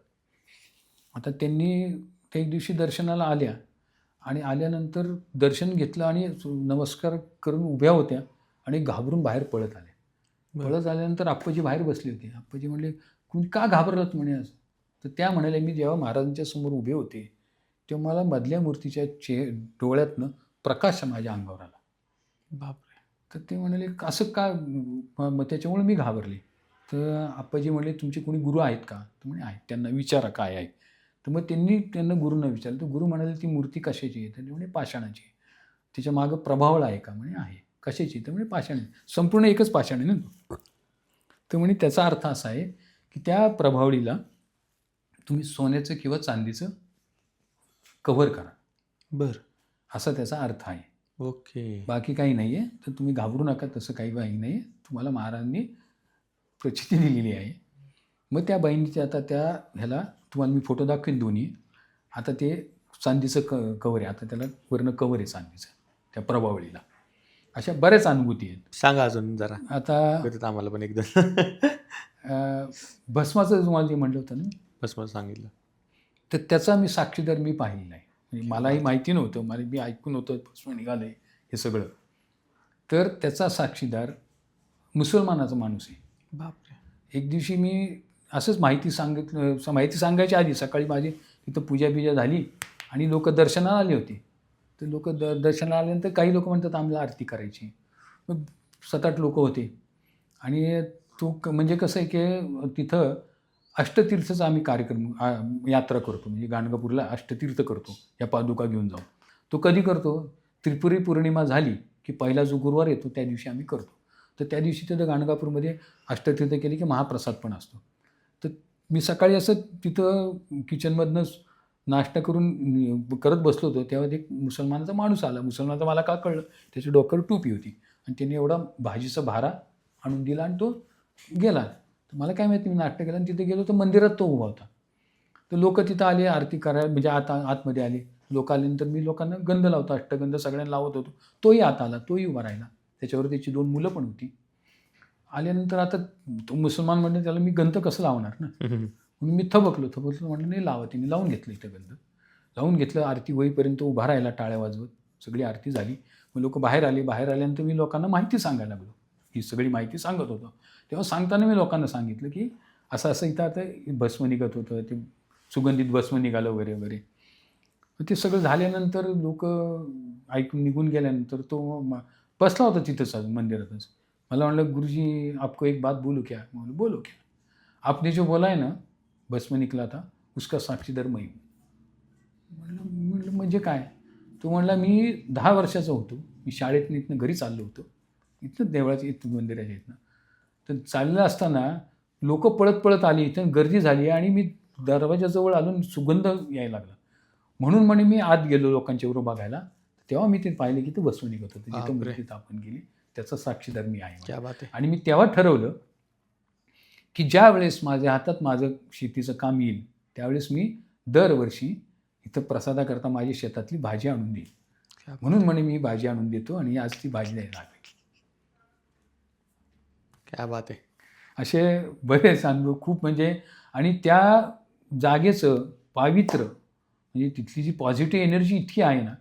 आता त्यांनी त्या एक दिवशी दर्शनाला आल्या आणि आल्यानंतर दर्शन घेतलं आणि नमस्कार करून उभ्या होत्या आणि घाबरून बाहेर पळत आल्या. पळत आल्यानंतर आप्पाजी बाहेर बसले होते. आप्पाजी म्हणले तुम्ही का घाबरलात म्हणे असं. तर त्या म्हणाल्या मी जेव्हा महाराजांच्या समोर उभे होते तेव्हा मला मधल्या मूर्तीच्या डोळ्यातनं प्रकाश माझ्या अंगावर आला. बापरे. तर ते म्हणाले असं का मग त्याच्यामुळे मी घाबरले. तर आप्पाजी म्हणले तुमचे कोणी गुरु आहेत का. तर म्हणे आहेत. त्यांना विचारा काय आहे. तर मग त्यांना गुरूंना विचारलं तर गुरु म्हणाले ती मूर्ती कशाची आहे. तर म्हणे पाषाणाची आहे. तिच्या मागं प्रभावळ आहे का म्हणे आहे. कशाची तर म्हणे पाषाण आहे. संपूर्ण एकच पाषाण आहे ना. तर म्हणे त्याचा अर्थ असा आहे की त्या प्रभावळीला तुम्ही सोन्याचं किंवा चांदीचं कव्हर करा. बरं. असा त्याचा अर्थ आहे. ओके. बाकी काही नाही आहे. तर तुम्ही घाबरू नका तसं काही नाही आहे. तुम्हाला महाराजांनी प्रचिती दिलेली आहे. मग त्या बाईंची आता त्या ह्याला तुम्हाला मी फोटो दाखवेन दोन्ही. आता ते चांदीचं कव्हर आहे. आता त्याला वरनं कव्हर आहे चांदीचं त्या प्रभावळीला. अशा बऱ्याच अनुभूती आहेत. सांगा अजून जरा आता आम्हाला पण एकदा. भस्माचं तुम्हाला जे म्हटलं होतं ना भस्म सांगितलं तर त्याचा मी साक्षीदार मी पाहिलेला आहे. म्हणजे मलाही माहिती नव्हतं. मी ऐकून होतं भस्म निघालं आहे हे सगळं. तर त्याचा साक्षीदार मुसलमानाचा माणूस आहे. बापरे. एक दिवशी मी असंच माहिती सांगायच्या आधी सकाळी माझी तिथं पूजा झाली आणि लोक दर्शनाला आले होते. तर लोक दर्शनाला आल्यानंतर काही लोक म्हणतात आम्हाला आरती करायची. मग 7-8 लोक होते आणि तो म्हणजे कसं आहे की तिथं अष्टतीर्थचा आम्ही कार्यक्रम यात्रा करतो. म्हणजे गाणगापूरला अष्टतीर्थ करतो या पादुका घेऊन जाऊन. तो कधी करतो त्रिपुरी पौर्णिमा झाली की पहिला जो गुरुवार येतो त्या दिवशी आम्ही करतो. तर त्या दिवशी तिथं गाणगापूरमध्ये अष्टतीर्थ केले की महाप्रसाद पण असतो. तर मी सकाळी असं तिथं किचनमधनं नाश्ता करून करत बसलो होतो तेव्हा एक मुसलमानाचा माणूस आला. मुसलमानाचा मला का कळलं त्याच्या डोक्यावर टोपी होती आणि त्याने एवढा भाजीचा भारा आणून दिला आणि तो गेला. तर मला काय माहिती मी नाश्ता केला आणि तिथे गेलो तर मंदिरात तो उभा होता. तर लोक तिथं आले आरती करायला म्हणजे आतमध्ये आले. लोक आल्यानंतर मी लोकांना गंध लावतो अष्टगंध सगळ्यांना लावत होतो. तोही आत आला तोही उभा राहिला. त्याच्यावर त्याची 2 मुलं पण होती. आल्यानंतर आता तो मुसलमान म्हणजे त्याला मी गंध कसं लावणार ना. म्हणून मी थबकलो म्हटलं नाही लावा. तिने लावून घेतलं इथं गंध लावून घेतलं. आरती होईपर्यंत उभा राहिला टाळ्या वाजवत. सगळी आरती झाली. मग लोक बाहेर आले. बाहेर आल्यानंतर मी लोकांना माहिती सांगायला लागलो. ही सगळी माहिती सांगत होतो. तेव्हा सांगताना मी लोकांना सांगितलं की असं इथं आता भस्म निघत होतं ते सुगंधित भस्म निघालं वगैरे वगैरे. मग ते सगळं झाल्यानंतर लोक ऐकून निघून गेल्यानंतर तो बसला होता तिथंच अजून मंदिरातच. मला म्हणलं, गुरुजी आपको एक बात बोलू क्या? म्हणलं बोलो क्या? आपने जो बोला है ना बस में निकला था उसका साक्षीदार मैं हूं. म्हणलं म्हणजे काय? तो म्हणला, मी 10 वर्षाचा होतो. मी शाळेतनं इथनं घरी चाललो होतो. इथनं देवळाच्या इथं मंदिराच्या इथनं. तर चाललं असताना लोक पळत पळत आली, इथं गर्दी झाली आणि मी दरवाजाजवळ आलो, सुगंध यायला लागला. म्हणून म्हणे मी आत गेलो लोकांच्या बरोबर बघायला. तेव्हा मी ते पाहिले की ते बसवून निघत होतं, जिथं बापरे. मूर्ती स्थापन केली त्याचा साक्षीदार मी आहे. क्या बात आहे. आणि मी तेव्हा ठरवलं की ज्या वेळेस माझ्या हातात माझं शेतीचं काम येईल त्यावेळेस मी दरवर्षी इथं प्रसादाकरता माझ्या शेतातली भाजी आणून देईन. क्या बात. म्हणून म्हणे मी भाजी आणून देतो आणि आज ती भाजी द्यायला लागली. क्या बात आहे. असे बरेच अनुभव खूप म्हणजे. आणि त्या जागेचं पावित्र्य म्हणजे तिथली जी पॉझिटिव्ह एनर्जी इतकी आहे ना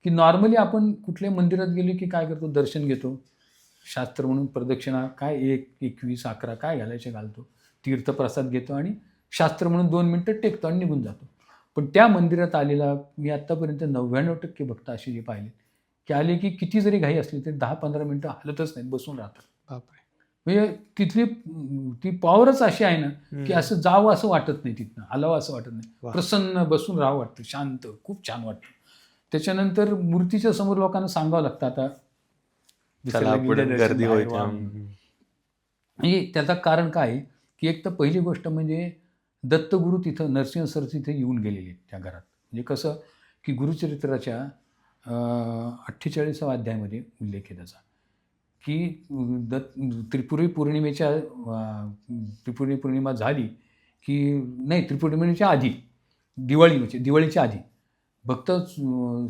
की नॉर्मली आपण कुठल्या मंदिरात गेलो की काय करतो, दर्शन घेतो, शास्त्र म्हणून प्रदक्षिणा काय 1, 21, 11 काय घालायचे घालतो, तीर्थप्रसाद घेतो आणि शास्त्र म्हणून 2 मिनटं टेकतो आणि निघून जातो. पण त्या मंदिरात आलेला मी आत्तापर्यंत 99% भक्त असे जे पाहिले की आले की किती जरी घाई असली तरी 10-15 मिनटं हलतच नाहीत, बसून राहतात. बापरे. म्हणजे तिथली ती पॉवरच अशी आहे ना की हम्म. असं जावं असं वाटत नाही, तिथनं हलावं असं वाटत नाही, वा. प्रसन्न बसून राहावं वाटतं, शांत, खूप छान वाटतं. त्याच्यानंतर मूर्तीच्या समोर लोकांना सांगावं लागतं आता चला दिसायला पुढे गेलं दर्शन गर्दी बाहेर होईल. व्हा. म्हणजे त्याचं कारण काय आहे की एक तर पहिली गोष्ट म्हणजे दत्तगुरू तिथं नरसिंह सर तिथे येऊन गेलेले आहेत त्या घरात. म्हणजे कसं की गुरुचरित्राच्या 48व्या अध्यायामध्ये उल्लेख आहे त्याचा की त्रिपुरी पौर्णिमेच्या त्रिपुरी पौर्णिमा झाली की नाही, त्रिपुरी पौर्णिमेच्या आधी दिवाळीच्या आधी भक्त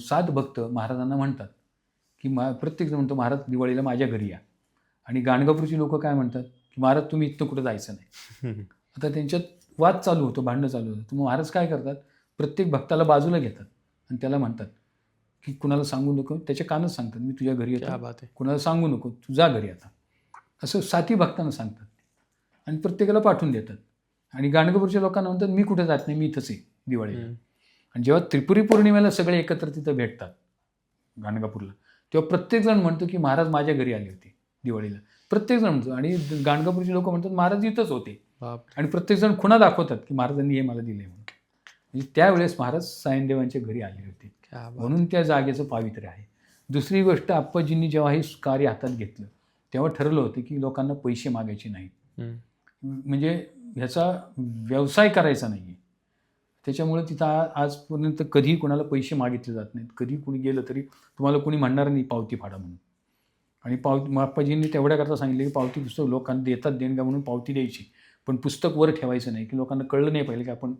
7 भक्त महाराजांना म्हणतात की प्रत्येकजण म्हणतो महाराज दिवाळीला माझ्या घरी या. आणि गाणगापूरची लोक काय म्हणतात की महाराज तुम्ही इथनं कुठं जायचं नाही. आता त्यांच्यात वाद चालू होतो, भांडणं चालू होतं. तर मग महाराज काय करतात, प्रत्येक भक्ताला बाजूला घेतात आणि त्याला म्हणतात की कुणाला सांगू नको. त्याच्या कानच सांगतात मी तुझ्या घरी क्या येतो, बात आहे. कुणाला सांगू नको, तू जा घरी आता. असं 7 भक्तांना सांगतात आणि प्रत्येकाला पाठवून देतात. आणि गाणगापूरच्या लोकांना म्हणतात मी कुठे जात नाही, मी इथंच आहे दिवाळीला. हम्म. आणि जेव्हा त्रिपुरी पौर्णिमेला सगळे एकत्र तिथं भेटतात गाणगापूरला, तेव्हा प्रत्येकजण म्हणतो की महाराज माझ्या घरी आले होते दिवाळीला. प्रत्येकजण म्हणतो. आणि गाणगापूरचे लोक म्हणतात महाराज इथंच होते. बापरे. आणि प्रत्येकजण खुणा दाखवतात की महाराजांनी हे मला दिले म्हणून. म्हणजे त्यावेळेस महाराज सायनदेवांच्या घरी आले होते, क्या बात. म्हणून त्या जागेचं पावित्र्य आहे. दुसरी गोष्ट, आप्पाजींनी जेव्हा हे कार्य हातात घेतलं तेव्हा ठरलं होतं की लोकांना पैसे मागायचे नाहीत. हम्म. म्हणजे ह्याचा व्यवसाय करायचा नाही आहे. त्याच्यामुळे तिथं आजपर्यंत कधीही कोणाला पैसे मागितले जात नाहीत. कधी कुणी गेलं तरी तुम्हाला कोणी म्हणणार नाही पावती फाडा म्हणून. आणि आप्पाजींनी तेवढ्याकरता सांगितलं की पावती पुस्तक लोकांना देतात देणगा म्हणून पावती द्यायची, पण पुस्तक वर ठेवायचं नाही की लोकांना कळलं नाही पाहिजे की आपण,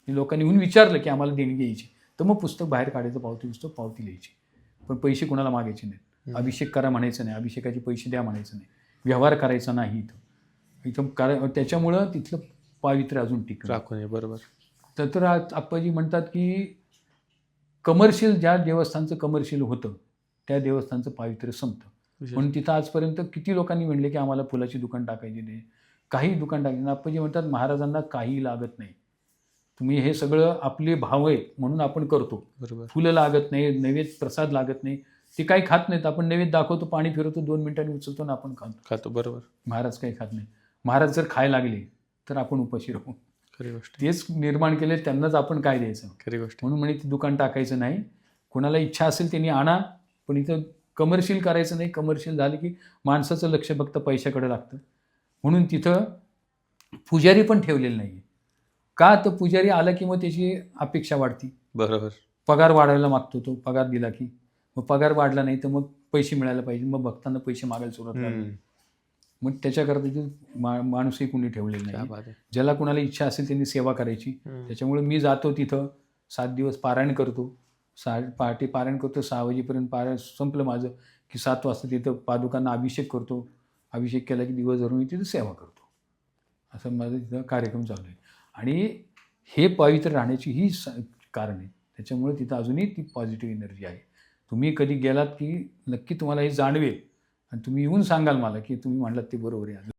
लोकांनी येऊन विचारलं की आम्हाला देणगी यायची तर मग पुस्तक बाहेर काढायचं, पावती लिहायची, पण पैसे कोणाला मागायचे नाहीत. अभिषेक करा म्हणायचं नाही, अभिषेकाचे पैसे द्या म्हणायचं नाही, व्यवहार करायचा नाही इथं त्याच्यामुळं तिथलं पावित्र्य अजून टिकलं. राखून आहे. बरोबर. तर आप्पाजी म्हणतात की कमर्शियल ज्या देवस्थानचं कमर्शियल होतं त्या देवस्थानचं पावित्र्य संपतं. म्हणून तिथं आजपर्यंत किती लोकांनी म्हणले की आम्हाला फुलाची दुकान टाकायची नाही, काही दुकान टाकायची नाही. आप्पाजी म्हणतात महाराजांना काही लागत नाही, तुम्ही हे सगळं आपले भाव आहेत म्हणून आपण करतो. बरोबर. फुलं लागत नाही, नैवेद्य प्रसाद लागत नाही, ते काही खात नाहीत. आपण नैवेद्य दाखवतो, पाणी फिरवतो, 2 मिनिटांनी उचलतो ना आपण खातो. बरोबर. महाराज काही खात नाही. महाराज जर खायला लागले तर आपण उपाशी राहू. खरी गोष्ट. तेच निर्माण केले, त्यांनाच आपण काय द्यायचं. खरी गोष्ट. म्हणून म्हणे ते दुकान टाकायचं नाही. कोणाला इच्छा असेल त्यांनी आणा, पण इथं कमर्शियल करायचं नाही. कमर्शियल झालं की माणसाचं लक्ष फक्त पैशाकडे लागतं. म्हणून तिथं पुजारी पण ठेवलेलं नाही. का तर पुजारी आला की मग त्याची अपेक्षा वाढती, बरोबर. पगार वाढायला मागतो तो. पगार दिला की मग पगार वाढला नाही तर मग पैसे मिळायला पाहिजे, मग भक्तांना पैसे मागायला सुरुवात करतात. मग त्याच्याकरता ते माणूसही कुणी ठेवलेलं क्या नाही. बात आहे. ज्याला कुणाला इच्छा असेल त्यांनी सेवा करायची. त्याच्यामुळे मी जातो तिथं 7 दिवस पारायण करतो. पहाटे पारायण करतो, 6 वाजेपर्यंत पारायण संपलं माझं की 7 वाजता तिथं पादुकांना अभिषेक करतो. अभिषेक केला की दिवसभर मी तिथं सेवा करतो. असं माझं तिथं कार्यक्रम चालू आहे. आणि हे पवित्र राहण्याची ही कारण आहे. त्याच्यामुळे तिथं अजूनही ती पॉझिटिव्ह एनर्जी आहे. तुम्ही कधी गेलात की नक्की तुम्हाला हे जाणवेल आणि तुम्ही येऊन सांगाल मला की तुम्ही म्हणलात ते बरोबर आहे.